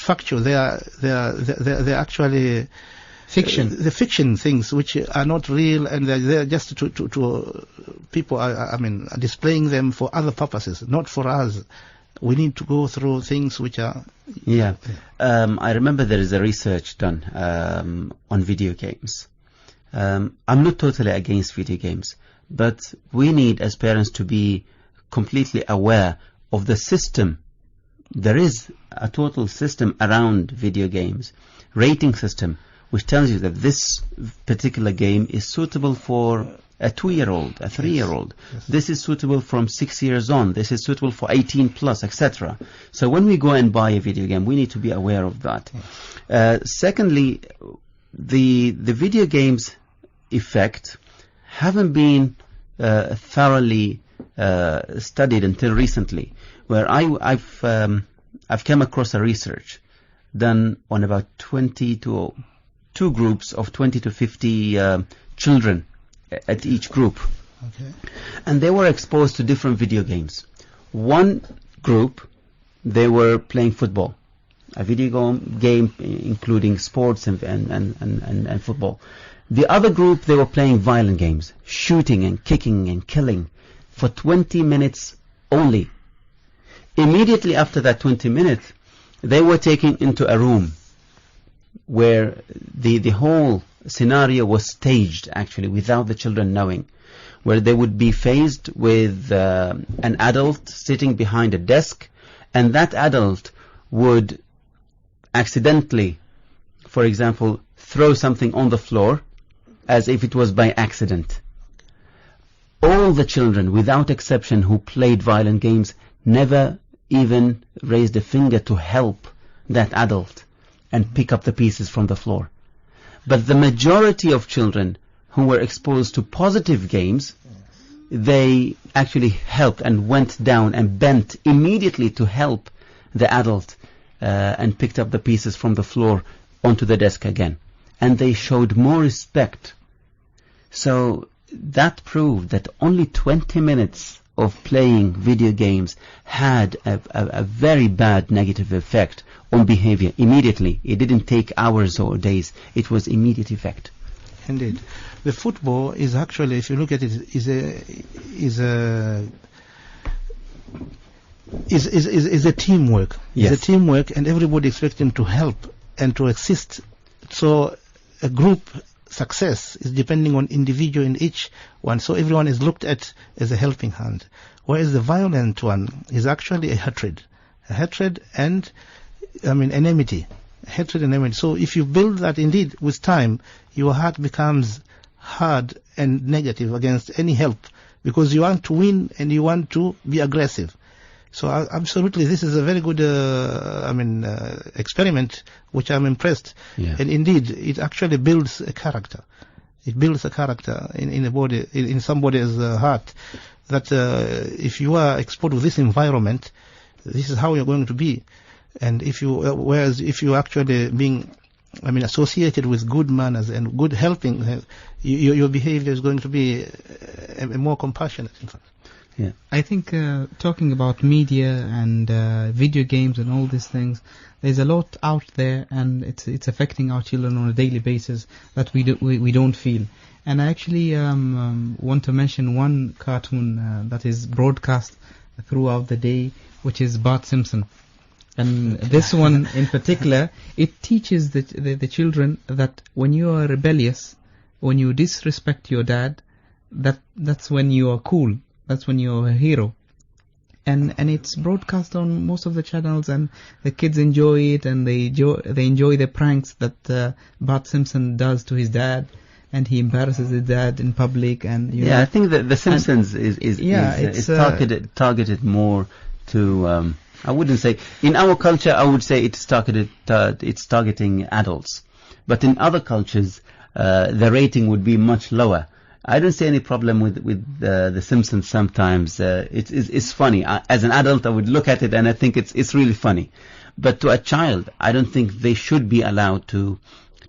factual. They are actually fiction. The fiction things which are not real, and they're just to people are displaying them for other purposes, not for us. We need to go through things which are... I remember there is a research done on video games. I'm not totally against video games, but we need as parents to be completely aware of the system. There is a total system around video games, rating system, which tells you that this particular game is suitable for a 2-year-old, a 3-year-old. Yes. This is suitable from 6 years on. This is suitable for 18 plus, etc. So when we go and buy a video game, we need to be aware of that. Secondly, the video games effect haven't been thoroughly studied until recently, where I've come across a research done on about 2 groups of 20 to 50 children at each group. Okay. And they were exposed to different video games. One group, they were playing football, a video game including sports and football. The other group, they were playing violent games, shooting and kicking and killing for 20 minutes only. Immediately after that 20 minutes, they were taken into a room where the whole scenario was staged, actually, without the children knowing, where they would be faced with an adult sitting behind a desk, and that adult would accidentally, for example, throw something on the floor as if it was by accident. All the children, without exception, who played violent games never even raised a finger to help that adult and pick up the pieces from the floor. But the majority of children who were exposed to positive games, they actually helped and went down and bent immediately to help the adult and picked up the pieces from the floor onto the desk again. And they showed more respect. So that proved that only 20 minutes of playing video games had a very bad negative effect on behavior immediately. It didn't take hours or days. It was immediate effect. Indeed. The football is actually, if you look at it, is a teamwork. Yes. It's a teamwork, and everybody expecting to help and to assist. So a group success is depending on individual in each one. So everyone is looked at as a helping hand. Whereas the violent one is actually a hatred and enmity. Hatred and enmity. So if you build that, indeed, with time, your heart becomes hard and negative against any help, because you want to win and you want to be aggressive. So absolutely, this is a very good experiment, which I'm impressed. Yeah. And indeed, it actually builds a character. It builds a character in a body, in somebody's heart, that if you are exposed to this environment, this is how you're going to be. And whereas if you actually being, associated with good manners and good helping, your behavior is going to be a more compassionate, in fact. Yeah. I think talking about media and video games and all these things, there's a lot out there, and it's affecting our children on a daily basis that we don't feel. And I actually want to mention one cartoon that is broadcast throughout the day, which is Bart Simpson. And this one in particular, it teaches the children that when you are rebellious, when you disrespect your dad, that's when you are cool. That's when you're a hero. And it's broadcast on most of the channels, and the kids enjoy it, and they enjoy the pranks that Bart Simpson does to his dad, and he embarrasses his dad in public. And you know, I think that The Simpsons is targeted more to. I wouldn't say in our culture. I would say it's targeting adults, but in other cultures, the rating would be much lower. I don't see any problem with The Simpsons sometimes. It's funny. As an adult, I would look at it and I think it's really funny. But to a child, I don't think they should be allowed to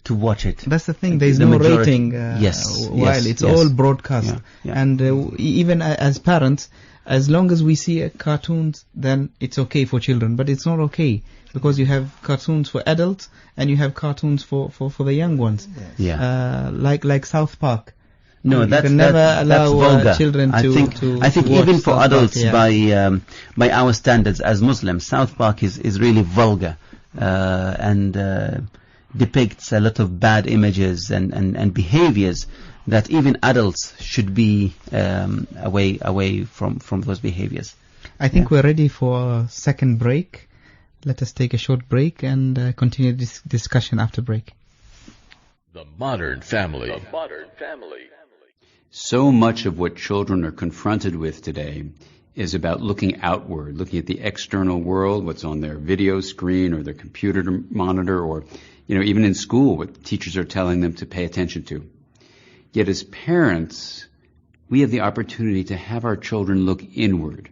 watch it. That's the thing. There's no rating while it's all broadcast. Yeah. And even as parents, as long as we see cartoons, then it's okay for children. But it's not okay, because you have cartoons for adults and you have cartoons for the young ones. Yeah. Like South Park. No, you that's can never allow vulgar. children I think even for adults, by our standards as Muslims, South Park is really vulgar and depicts a lot of bad images and behaviors that even adults should be away from those behaviors. I think we're ready for a second break. Let us take a short break and continue this discussion after break. The modern family. The modern family. So much of what children are confronted with today is about looking outward, looking at the external world, what's on their video screen or their computer monitor, or, even in school, what teachers are telling them to pay attention to. Yet as parents, we have the opportunity to have our children look inward.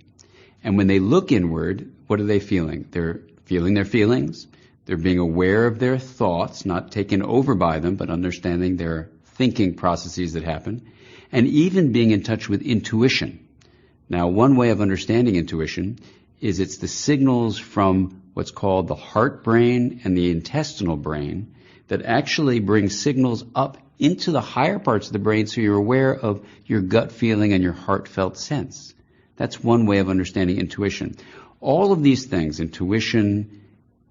And when they look inward, what are they feeling? They're feeling their feelings. They're being aware of their thoughts, not taken over by them, but understanding their thinking processes that happen, and even being in touch with intuition. Now, one way of understanding intuition is it's the signals from what's called the heart brain and the intestinal brain that actually bring signals up into the higher parts of the brain so you're aware of your gut feeling and your heartfelt sense. That's one way of understanding intuition. All of these things, intuition,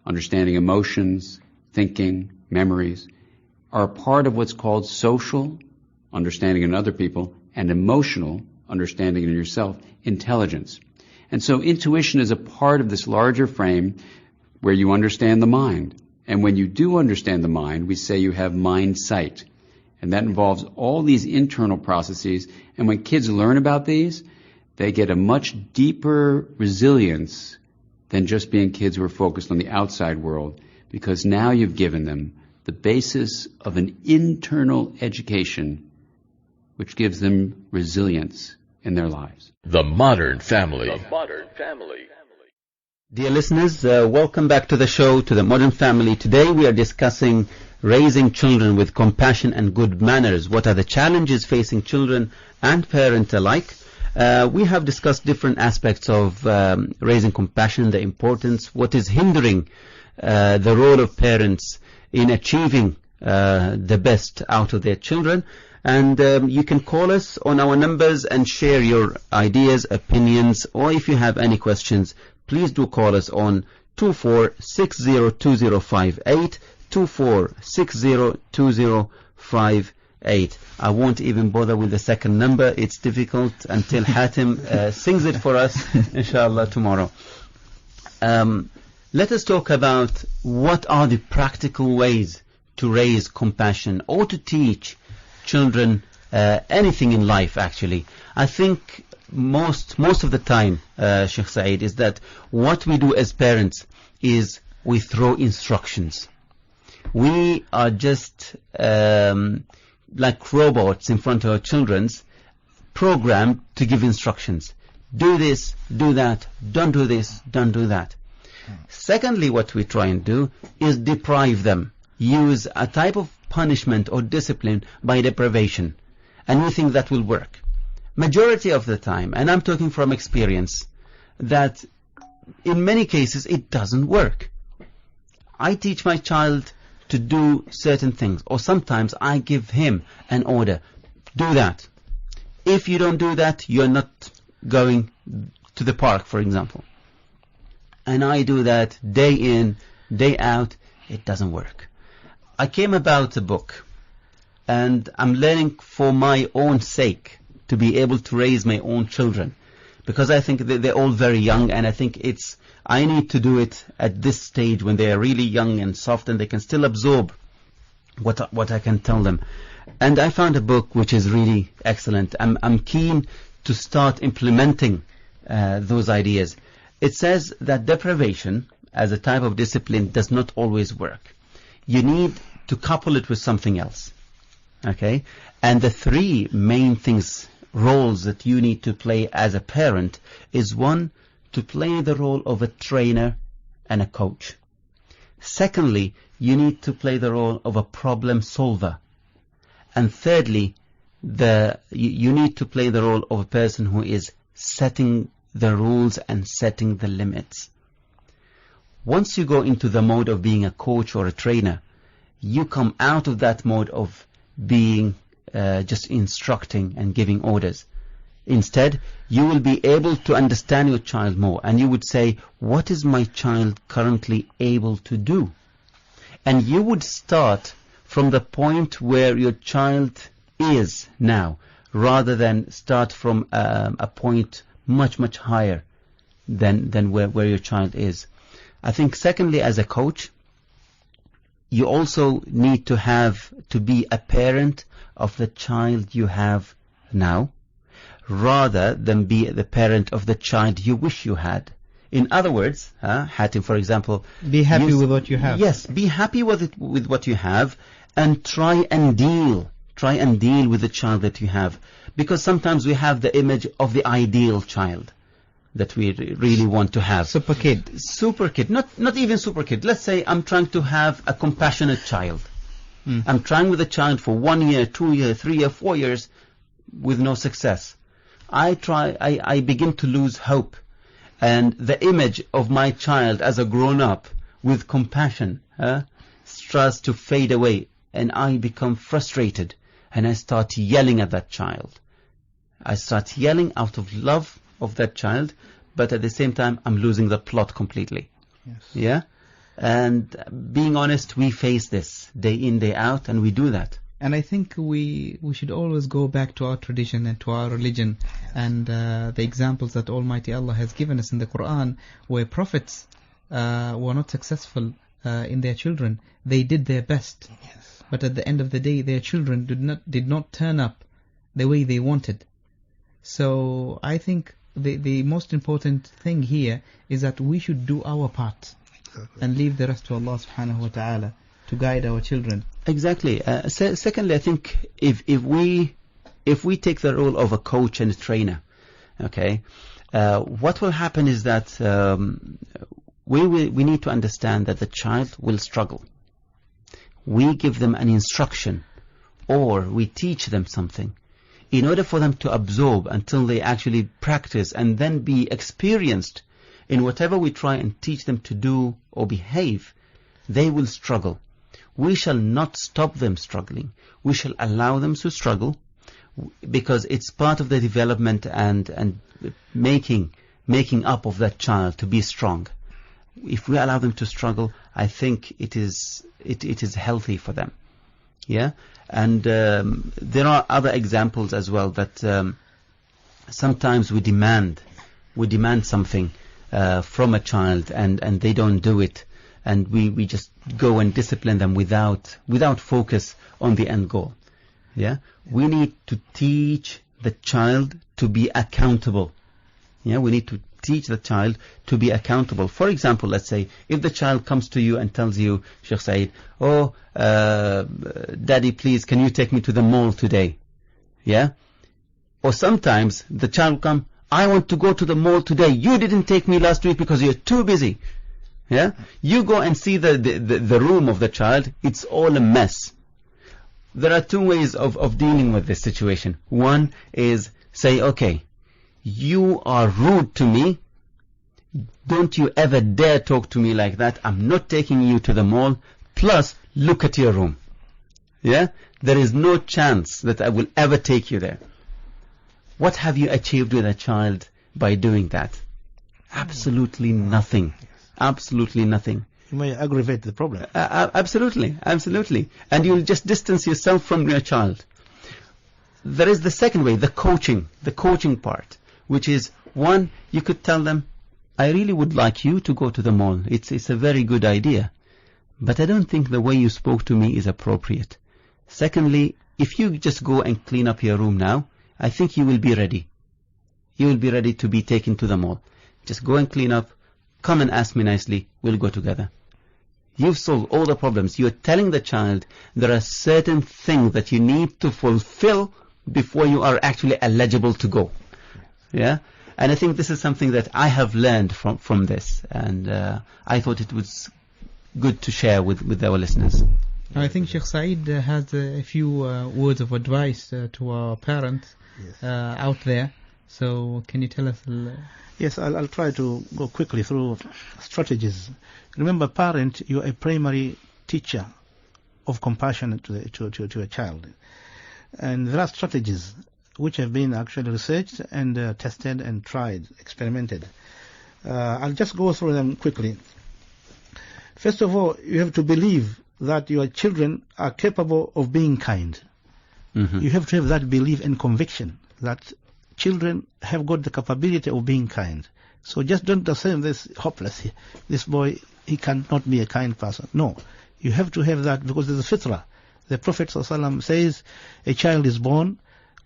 understanding emotions, thinking, memories, are a part of what's called social, understanding in other people, and emotional, understanding in yourself, intelligence. And so intuition is a part of this larger frame where you understand the mind. And when you do understand the mind, we say you have mind sight. And that involves all these internal processes. And when kids learn about these, they get a much deeper resilience than just being kids who are focused on the outside world, because now you've given them the basis of an internal education which gives them resilience in their lives. The modern family. The modern family. Dear listeners, welcome back to the show, to the Modern Family. Today we are discussing raising children with compassion and good manners. What are the challenges facing children and parents alike? We have discussed different aspects of raising compassion, the importance, what is hindering the role of parents in achieving the best out of their children. And you can call us on our numbers and share your ideas, opinions, or if you have any questions, please do call us on 24602058, 24602058. I won't even bother with the second number. It's difficult until Hatim sings it for us, inshallah, tomorrow. Let us talk about what are the practical ways to raise compassion or to teach children anything in life, actually. I think most of the time, Sheikh Saeed, is that what we do as parents is we throw instructions. We are just like robots in front of our children, programmed to give instructions. Do this, do that, don't do this, don't do that. Secondly, what we try and do is deprive them, use a type of punishment or discipline by deprivation, and we think that will work. Majority of the time, and I'm talking from experience, that in many cases it doesn't work. I teach my child to do certain things, or sometimes I give him an order, do that. If you don't do that, you're not going to the park, for example. And I do that day in, day out. It doesn't work. I came about a book, and I'm learning for my own sake to be able to raise my own children, because I think that they're all very young, and I think I need to do it at this stage when they are really young and soft and they can still absorb what I can tell them. And I found a book which is really excellent. I'm keen to start implementing those ideas. It says that deprivation as a type of discipline does not always work. You need to couple it with something else. Okay? And the three main roles that you need to play as a parent is: one, to play the role of a trainer and a coach. Secondly, you need to play the role of a problem solver. And thirdly, you need to play the role of a person who is setting the rules and setting the limits. Once you go into the mode of being a coach or a trainer, you come out of that mode of being just instructing and giving orders. Instead, you will be able to understand your child more, and you would say, what is my child currently able to do? And you would start from the point where your child is now, rather than start from a point much, much higher than where your child is. I think secondly, as a coach, you also need to be a parent of the child you have now, rather than be the parent of the child you wish you had. In other words, Hatim, for example, be happy with what you have. Yes, be happy with what you have, and try and deal with the child that you have, because sometimes we have the image of the ideal child that we really want to have. Super kid, not even super kid. Let's say I'm trying to have a compassionate child. I'm trying with a child for 1 year, 2 years, 3 years, 4 years, with no success. I begin to lose hope, and the image of my child as a grown-up with compassion starts to fade away, and I become frustrated, and I start yelling at that child. I start yelling out of love of that child, but at the same time I'm losing the plot completely. Yes. Yeah? And being honest, we face this day in, day out, and we do that. And I think we should always go back to our tradition and to our religion, and the examples that Almighty Allah has given us in the Quran, where prophets were not successful in their children. They did their best, Yes. but at the end of the day their children did not turn up the way they wanted. So I think the most important thing here is that we should do our part and leave the rest to Allah subhanahu wa ta'ala to guide our children. Exactly. Secondly, I think if we take the role of a coach and a trainer, okay, what will happen is that we need to understand that the child will struggle. We give them an instruction, or we teach them something, in order for them to absorb until they actually practice and then be experienced in whatever we try and teach them to do or behave. They will struggle. We shall not stop them struggling. We shall allow them to struggle, because it's part of the development and making up of that child to be strong. If we allow them to struggle, I think it is healthy for them. Yeah, and there are other examples as well, that sometimes we demand something from a child, and they don't do it, and we just go and discipline them without focus on the end goal. Yeah, we need to teach the child to be accountable. Yeah, we need to teach the child to be accountable. For example, let's say if the child comes to you and tells you, Sheikh Saeed, oh, Daddy, please, can you take me to the mall today? Yeah? Or sometimes the child will come, I want to go to the mall today. You didn't take me last week because you're too busy. Yeah? You go and see the room of the child. It's all a mess. There are two ways of dealing with this situation. One is say, okay, you are rude to me. Don't you ever dare talk to me like that. I'm not taking you to the mall. Plus, look at your room. Yeah? There is no chance that I will ever take you there. What have you achieved with a child by doing that? Absolutely nothing. Absolutely nothing. You may aggravate the problem. Absolutely. And you'll just distance yourself from your child. There is the second way, the coaching part, which is, one, you could tell them, I really would like you to go to the mall. It's a very good idea, but I don't think the way you spoke to me is appropriate. Secondly, if you just go and clean up your room now, I think you will be ready. You will be ready to be taken to the mall. Just go and clean up, come and ask me nicely, we'll go together. You've solved all the problems. You're telling the child there are certain things that you need to fulfill before you are actually eligible to go. Yeah? And I think this is something that I have learned from this, and I thought it was good to share with our listeners. I think Sheikh Saeed has a few words of advice to our parents out there. So can you tell us? Yes, I'll try to go quickly through strategies. Remember, parent, you're a primary teacher of compassion to a child. And there are strategies which have been actually researched and tested and tried, experimented. I'll just go through them quickly. First of all, you have to believe that your children are capable of being kind. Mm-hmm. You have to have that belief and conviction that children have got the capability of being kind. So just don't assume this hopeless. This boy, he cannot be a kind person. No. You have to have that because there's a fitrah. The Prophet ﷺ says a child is born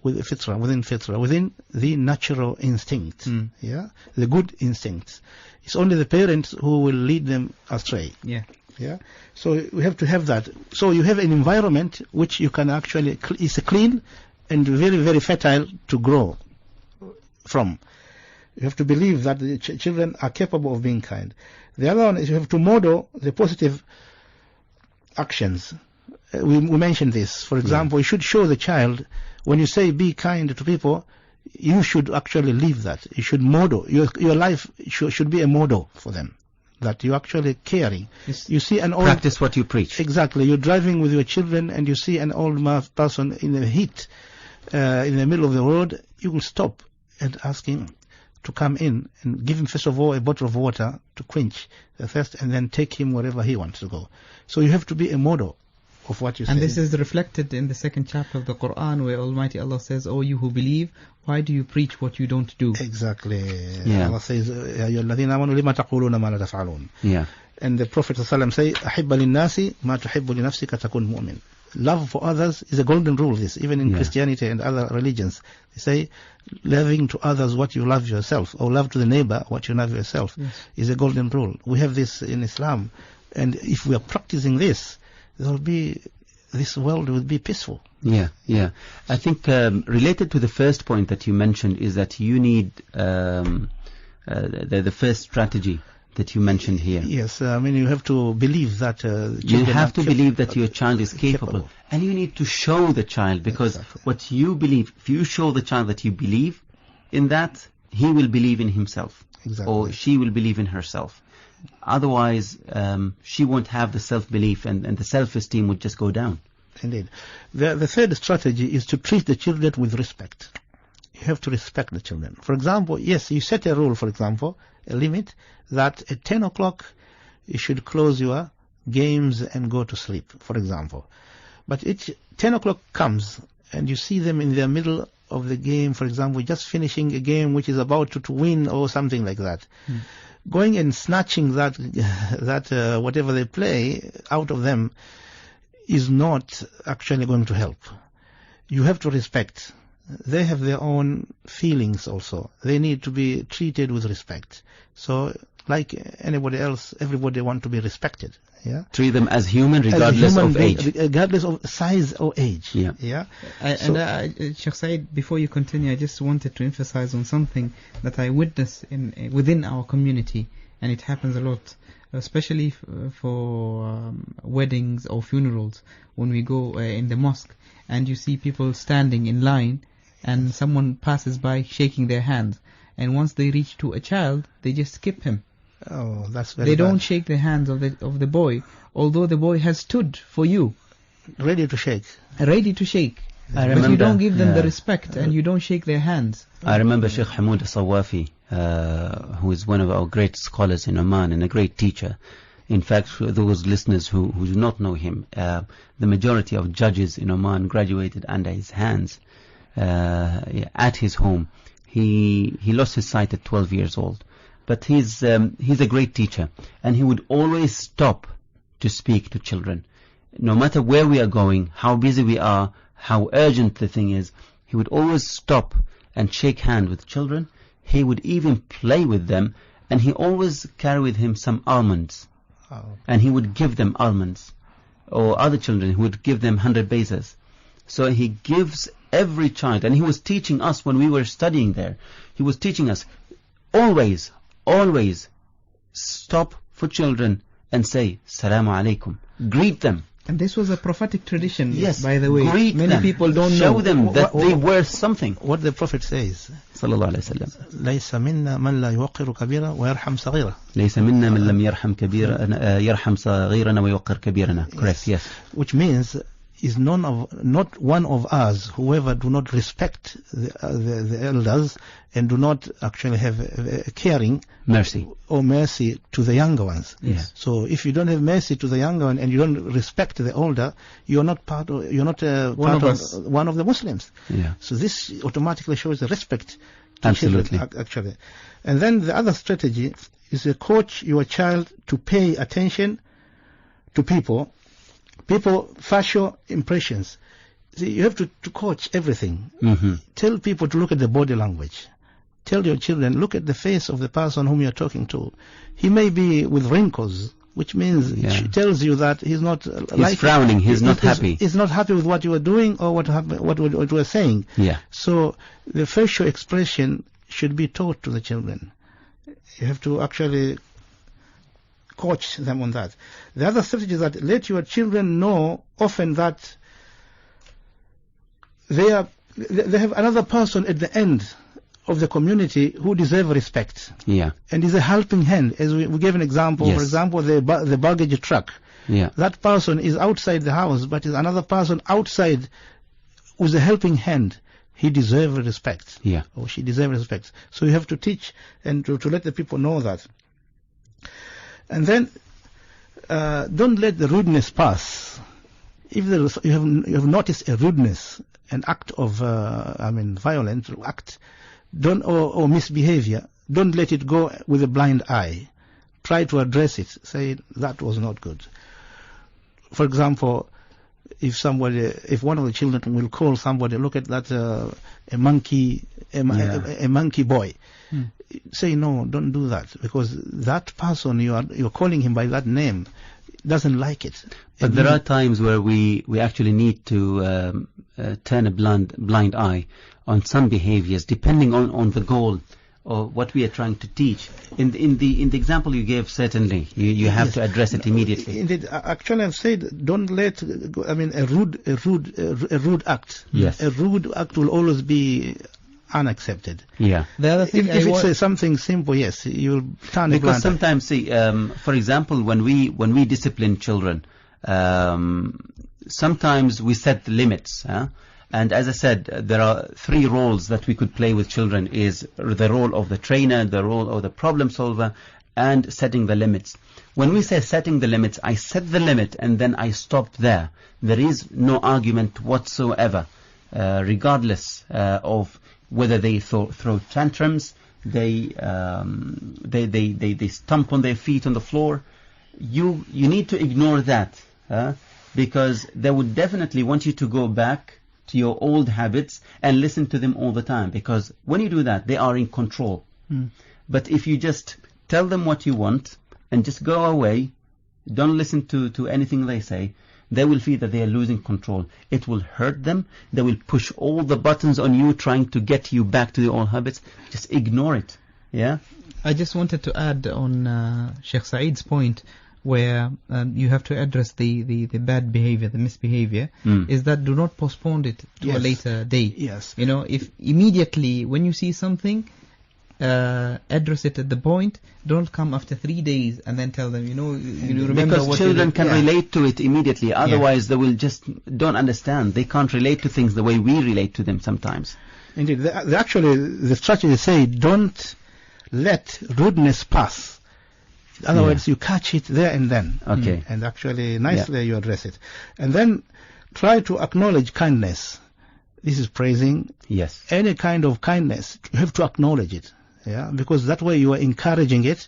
with a fitrah, within the natural instinct, the good instincts. It's only the parents who will lead them astray. Yeah. So we have to have that. So you have an environment which you can actually, is clean and very, very fertile to grow from. You have to believe that the children are capable of being kind. The other one is you have to model the positive actions. We mentioned this. For example, you should show the child, when you say be kind to people, you should actually live that. You should model. Your life should be a model for them, that you're actually caring. Yes. You see an old... Practice what you preach. Exactly. You're driving with your children and you see an old person in the heat, in the middle of the road, you will stop and ask him to come in and give him first of all a bottle of water to quench the thirst, and then take him wherever he wants to go. So you have to be a model of what you say. And this is reflected in the second chapter of the Quran, where Almighty Allah says, "O you who believe, why do you preach what you don't do?" Exactly. Yeah. Allah says, "Ya ayyuhalladhina amanu lima taquluna ma la taf'alun." Yeah. And the Prophet ﷺ say, "Ahibba linnasi ma tuhibbu li nafsika takun mu'min." Love for others is a golden rule. This even in Christianity and other religions, they say, loving to others what you love yourself, or love to the neighbor what you love yourself, is a golden rule. We have this in Islam, and if we are practicing this, this world will be peaceful. Yeah. I think related to the first point that you mentioned is that you need the first strategy that you mentioned here. Yes, I mean you have to believe that you have to believe that your child is capable, and you need to show the child, because what you believe, if you show the child that you believe in that, he will believe in himself, or she will believe in herself. Otherwise, she won't have the self-belief, and the self-esteem would just go down. Indeed. The third strategy is to treat the children with respect. You have to respect the children. For example, yes, you set a rule, for example, a limit, that at 10 o'clock you should close your games and go to sleep, for example. But 10 o'clock comes and you see them in the middle of the game, for example, just finishing a game which is about to win or something like that. Going and snatching that whatever they play out of them is not actually going to help. You have to respect. They have their own feelings also. They need to be treated with respect. So, like anybody else, everybody wants to be respected. Yeah. Treat them as human, regardless of age. Regardless of size or age. Yeah. Sheikh Said, before you continue, I just wanted to emphasize on something that I witness within our community, and it happens a lot, especially for weddings or funerals. When we go in the mosque, and you see people standing in line, and someone passes by shaking their hand, and once they reach to a child, they just skip him. Oh, that's very They bad. don't shake the hands of the boy, although the boy has stood for you, ready to shake. I but remember, you don't give them the respect, and you don't shake their hands. I remember Sheikh Hamoud Sawafi, who is one of our great scholars in Oman and a great teacher. In fact, for those listeners who do not know him, the majority of judges in Oman graduated under his hands at his home. He lost his sight at 12 years old. But he's a great teacher, and he would always stop to speak to children. No matter where we are going, how busy we are, how urgent the thing is, he would always stop and shake hands with children. He would even play with them, and he always carry with him some almonds. And he would give them almonds. Or other children, he would give them 100 paisas. So he gives every child, and he was teaching us when we were studying there. He was teaching us, always stop for children and say, Salamu alaikum. Greet them. And this was a prophetic tradition, yes, by the way. Greet Many them. people don't Show know. them that they were something. What the Prophet says, Sallallahu Alaihi Wasallam. ليس منا من لا يوقر كبيرا ويرحم صغيرا. ليس منا من لم يرحم كبيرا يرحم صغيرنا ويوقر كبيرنا. Correct, yes. Which means is not one of us whoever do not respect the elders and do not actually have caring mercy to the younger ones. Yes. So if you don't have mercy to the younger one and you don't respect the older, you're not one of the Muslims. Yeah. So this automatically shows the respect to Absolutely. children, actually. And then the other strategy is to coach your child to pay attention to people People, facial impressions. See, you have to coach everything. Tell people to look at the body language. Tell your children, look at the face of the person whom you're talking to. He may be with wrinkles, which means it tells you that he's not he's frowning, he's not happy. He's not happy with what you are doing or what you are saying. Yeah. So the facial expression should be taught to the children. You have to actually coach them on that. The other strategy is that let your children know often that they have another person at the end of the community who deserve respect. Yeah. And is a helping hand. As we gave an example, for example, the baggage truck. Yeah. That person is outside the house, but is another person outside with a helping hand. He deserves respect. Yeah. Or she deserves respect. So you have to teach and to let the people know that. And then don't let the rudeness pass. If you have noticed a rudeness, an act of violent act, or misbehavior, don't let it go with a blind eye. Try to address it. Say that was not good. For example, if one of the children will call somebody, look at that a monkey boy. Say no, don't do that, because that person you're calling him by that name doesn't like it. But there are times where we actually need to turn a blind eye on some behaviors, depending on the goal or what we are trying to teach. In the example you gave, certainly you have to address it immediately. Indeed, actually, I've said don't let a rude act. Yes. A rude act will always be unaccepted. Yeah. The other thing if it's something simple, yes, you'll turn a blind eye. Because sometimes, see, for example, when we discipline children, sometimes we set limits. And as I said, there are 3 roles that we could play with children: is the role of the trainer, the role of the problem solver, and setting the limits. When we say setting the limits, I set the limit and then I stop there. There is no argument whatsoever, regardless of whether they throw tantrums, they stomp on their feet on the floor. You need to ignore that, because they would definitely want you to go back to your old habits and listen to them all the time, because when you do that, they are in control. But if you just tell them what you want and just go away, don't listen to anything they say, they will feel that they are losing control. It will hurt them. They will push all the buttons on you, trying to get you back to your old habits. Just ignore it. Yeah. I just wanted to add on Sheikh Saeed's point, where you have to address the bad behavior, the misbehavior, is that do not postpone it to a later date. Yes. If immediately when you see something, address it at the point. Don't come after 3 days and then tell them, you remember because what children can relate to it immediately. Otherwise, they will just don't understand. They can't relate to things the way we relate to them sometimes. Indeed, the strategy say don't let rudeness pass. In other words, you catch it there and then. Okay. And actually, nicely you address it. And then try to acknowledge kindness. This is praising. Yes. Any kind of kindness, you have to acknowledge it. Yeah, because that way you are encouraging it,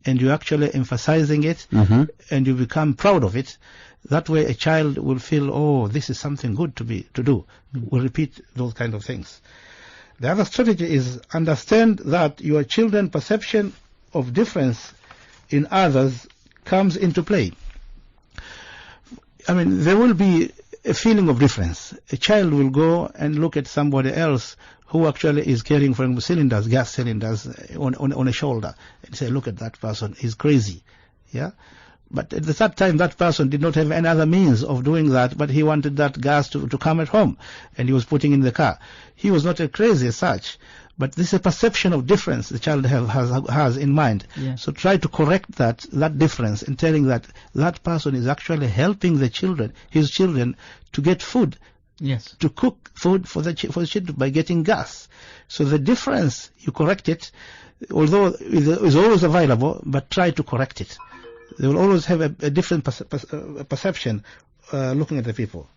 and you're actually emphasizing it, and you become proud of it. That way a child will feel, oh, this is something good to do. We'll repeat those kind of things. The other strategy is understand that your children's perception of difference in others comes into play. There will be a feeling of difference. A child will go and look at somebody else who actually is carrying, for example, gas cylinders on a shoulder, and say, look at that person, he's crazy. Yeah. But at that time, that person did not have any other means of doing that, but he wanted that gas to come at home, and he was putting in the car. He was not a crazy as such, but this is a perception of difference the child has in mind. Yeah. So try to correct that difference in telling that person is actually helping his children to get food. Yes. To cook food for the children by getting gas. So the difference, you correct it, although it is always available, but try to correct it. They will always have a different perception looking at the people.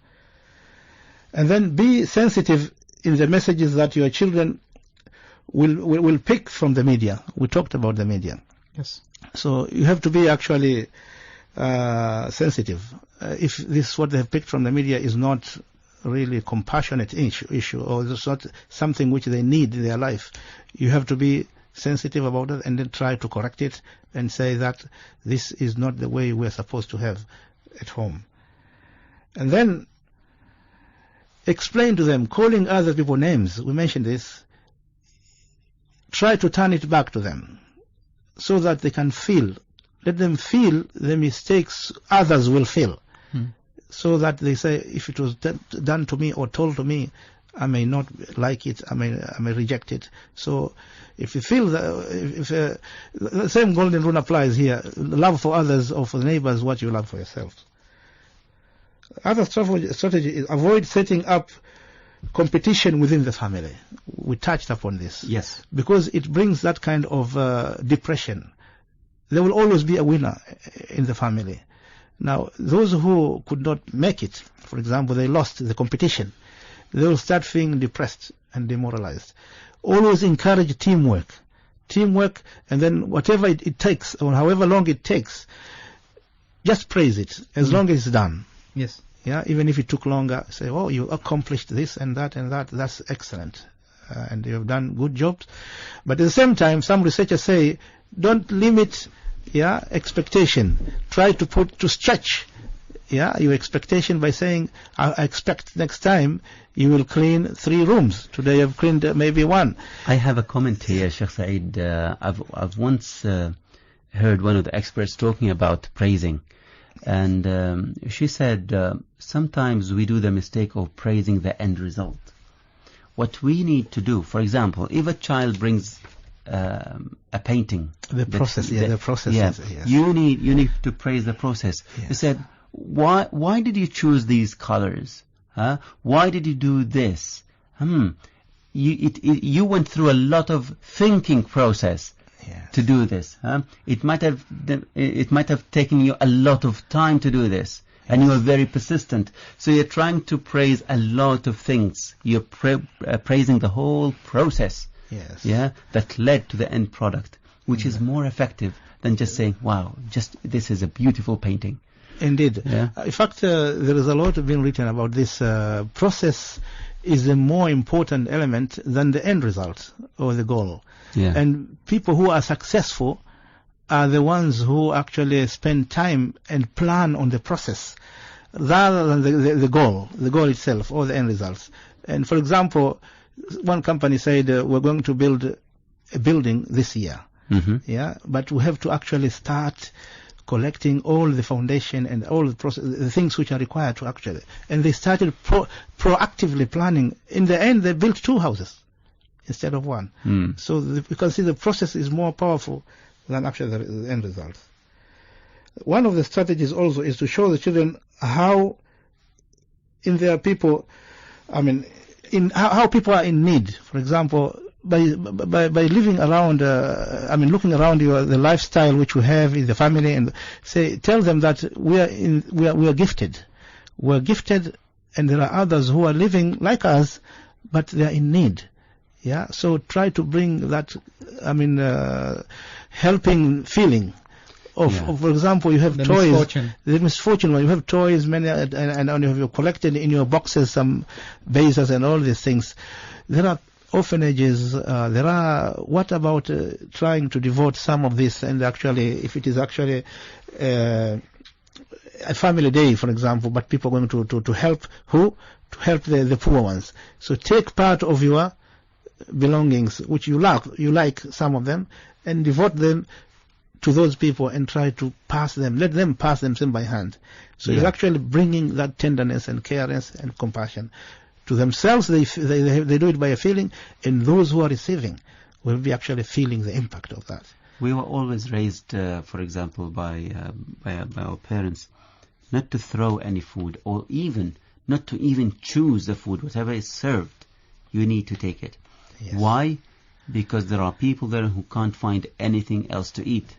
And then be sensitive in the messages that your children will pick from the media. We talked about the media. Yes. So you have to be actually sensitive. if this what they have picked from the media is not really a compassionate issue, or it's not something which they need in their life, you have to be sensitive about it and then try to correct it and say that this is not the way we're supposed to have at home. And then explain to them, calling other people names, we mentioned this, try to turn it back to them so that they can feel. Let them feel the mistakes others will feel. So that they say, if it was done to me or told to me, I may not like it, I may reject it. So if you feel that, the same golden rule applies here, love for others or for the neighbors what you love for yourself. Other strategy is avoid setting up competition within the family. We touched upon this. Yes. Because it brings that kind of depression. There will always be a winner in the family. Now, those who could not make it, for example, they lost the competition, they will start feeling depressed and demoralized. Always encourage teamwork, and then whatever it takes, or however long it takes, just praise it, as long as it's done. Yes. Yeah, even if it took longer, say, oh, you accomplished this and that, that's excellent. And you have done good jobs. But at the same time, some researchers say, don't limit expectation. Try to stretch your expectation by saying, I expect next time you will clean 3 rooms. Today you have cleaned maybe 1. I have a comment here, Sheikh Saeed. I've once heard one of the experts talking about praising, and she said sometimes we do the mistake of praising the end result. What we need to do, for example, if a child brings a painting, the process. Yes. You need to praise the process. Yes. You said, why did you choose these colors? Why did you do this? You went through a lot of thinking process to do this. It might have taken you a lot of time to do this, and you are very persistent. So you're trying to praise a lot of things. You're praising the whole process. Yes. That led to the end product, which is more effective than just saying, wow, this is a beautiful painting. Indeed. Yeah. In fact, there is a lot being written about this. Process is a more important element than the end result or the goal. Yeah. And people who are successful are the ones who actually spend time and plan on the process rather than the goal itself or the end results. And for example, one company said, we're going to build a building this year. But we have to actually start collecting all the foundation and all the process, the things which are required to actually. And they started proactively planning. In the end, they built 2 houses instead of 1. So you can see the process is more powerful than actually the end result. One of the strategies also is to show the children how how people are in need. For example, by living around, looking around the lifestyle which we have in the family, and tell them that we are gifted. We're gifted, and there are others who are living like us, but they are in need. So try to bring that, helping feeling. For example, you have the toys. The misfortune when you have toys, many, and you have collected in your boxes some vases and all these things. There are orphanages. What about trying to devote some of this, and actually, if it is actually a family day, for example, but people are going to help who? To help the poor ones. So take part of your belongings, which you like some of them, and devote them to those people and try to pass them. Let them pass them by hand. So it's actually bringing that tenderness and careness and compassion to themselves. They do it by a feeling, and those who are receiving will be actually feeling the impact of that. We were always raised, for example, by our parents, not to throw any food, or even not to even choose the food. Whatever is served, you need to take it. Yes. Why? Because there are people there who can't find anything else to eat.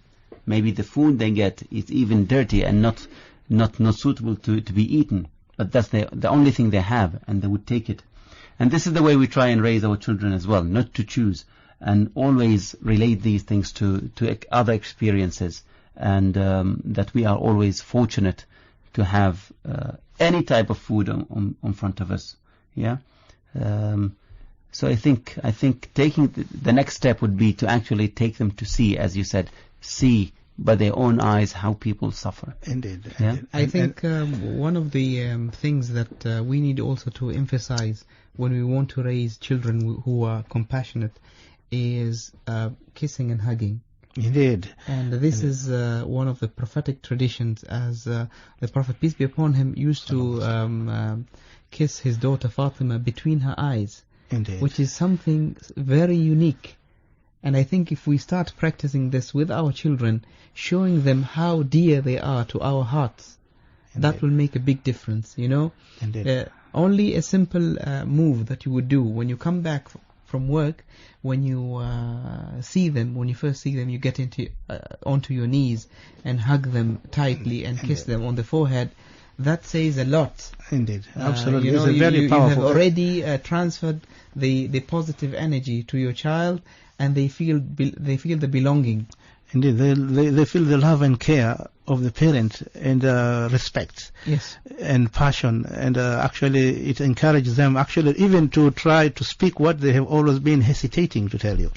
Maybe the food they get is even dirty and not suitable to be eaten. But that's the only thing they have, and they would take it. And this is the way we try and raise our children as well, not to choose, and always relate these things to other experiences, and that we are always fortunate to have any type of food on front of us. Yeah. So I think taking the next step would be to actually take them to see, as you said, see by their own eyes how people suffer. Indeed. Yeah? Indeed. I think one of the things that we need also to emphasize when we want to raise children who are compassionate is kissing and hugging. Indeed. And this is one of the prophetic traditions, as the Prophet, peace be upon him, used to kiss his daughter Fatima between her eyes. Indeed. Which is something very unique. And I think if we start practicing this with our children, showing them how dear they are to our hearts, Indeed. that will make a big difference, you know. Indeed. Only a simple move that you would do when you come back from work, when you see them, when you first see them, you get onto your knees and hug them tightly and kiss them on the forehead. That says a lot. Indeed, absolutely. You know, it's a very powerful. You have already transferred the positive energy to your child, and they feel the belonging. Indeed, they feel the love and care of the parent and respect. Yes. And passion, and actually it encourages them actually even to try to speak what they have always been hesitating to tell you.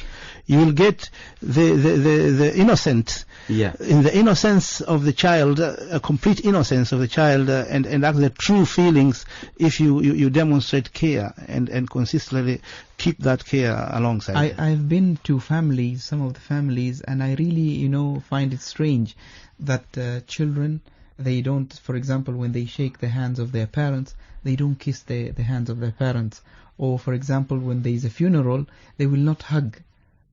You will get the innocent, in the innocence of the child, a complete innocence of the child, and actually true feelings if you demonstrate care and consistently keep that care alongside. I've been to families, some of the families, and I really, find it strange that children, they don't, for example, when they shake the hands of their parents, they don't kiss the hands of their parents. Or, for example, when there is a funeral, they will not hug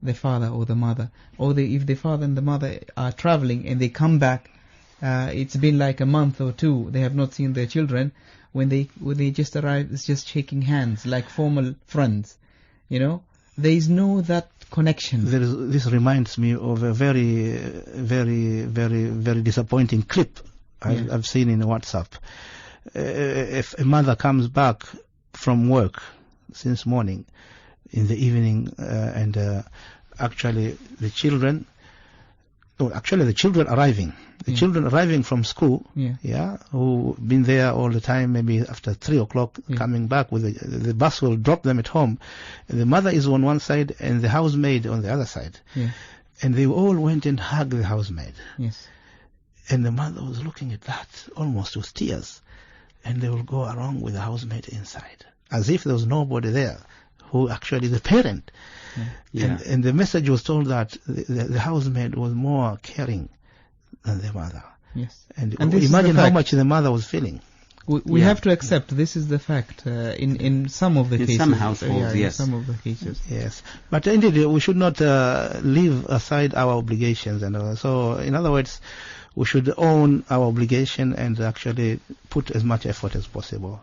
the father or the mother. Or if the father and the mother are traveling and they come back, it's been like a month or two, they have not seen their children. When they just arrive, it's just shaking hands like formal friends. There is no that connection. This reminds me of a very, very, very, very disappointing clip I've seen in WhatsApp. If a mother comes back from work since morning, in the evening, and actually the children arriving. The children arriving from school, who been there all the time, maybe after 3 o'clock, coming back with the bus will drop them at home. And the mother is on one side and the housemaid on the other side. And they all went and hugged the housemaid. And the mother was looking at that almost with tears. And they will go along with the housemaid inside, as if there was nobody there, who actually the parent. And the message was told that the housemaid was more caring than the mother. And imagine how much the mother was feeling. We have to accept this is the fact in some of the cases. In some households, yes. In some of the cases. Yes. But indeed, we should not leave aside our obligations. And so, in other words, we should own our obligation and actually put as much effort as possible.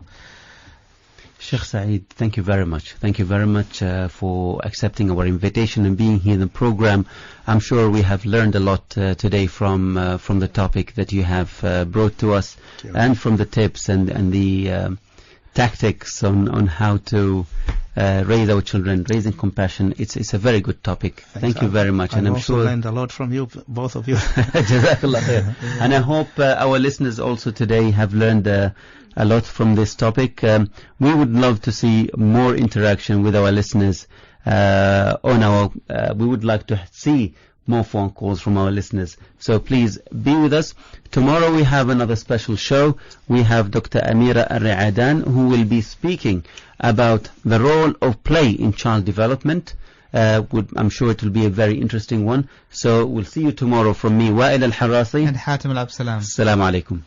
Sheikh Saeed, thank you very much. Thank you very much for accepting our invitation and being here in the program. I'm sure we have learned a lot today from the topic that you have brought to us, and from the tips and the tactics on how to raise our children, raising compassion. It's a very good topic. Thank you very much. And I'm sure learned a lot from you, both of you. Jazakallah khair. And I hope our listeners also today have learned a lot from this topic. We would love to see more interaction with our listeners we would like to see more phone calls from our listeners. So please be with us. Tomorrow we have another special show. We have Dr. Amira Al-Ri'adan, who will be speaking about the role of play in child development. I'm sure it will be a very interesting one. So we'll see you tomorrow from me, Wa'il Al-Harasi and Hatim Al-Absalam. Assalamu alaikum.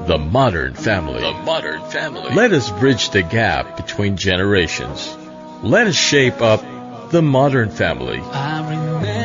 The modern family. The modern family. Let us bridge the gap between generations. Let us shape up the modern family. I remember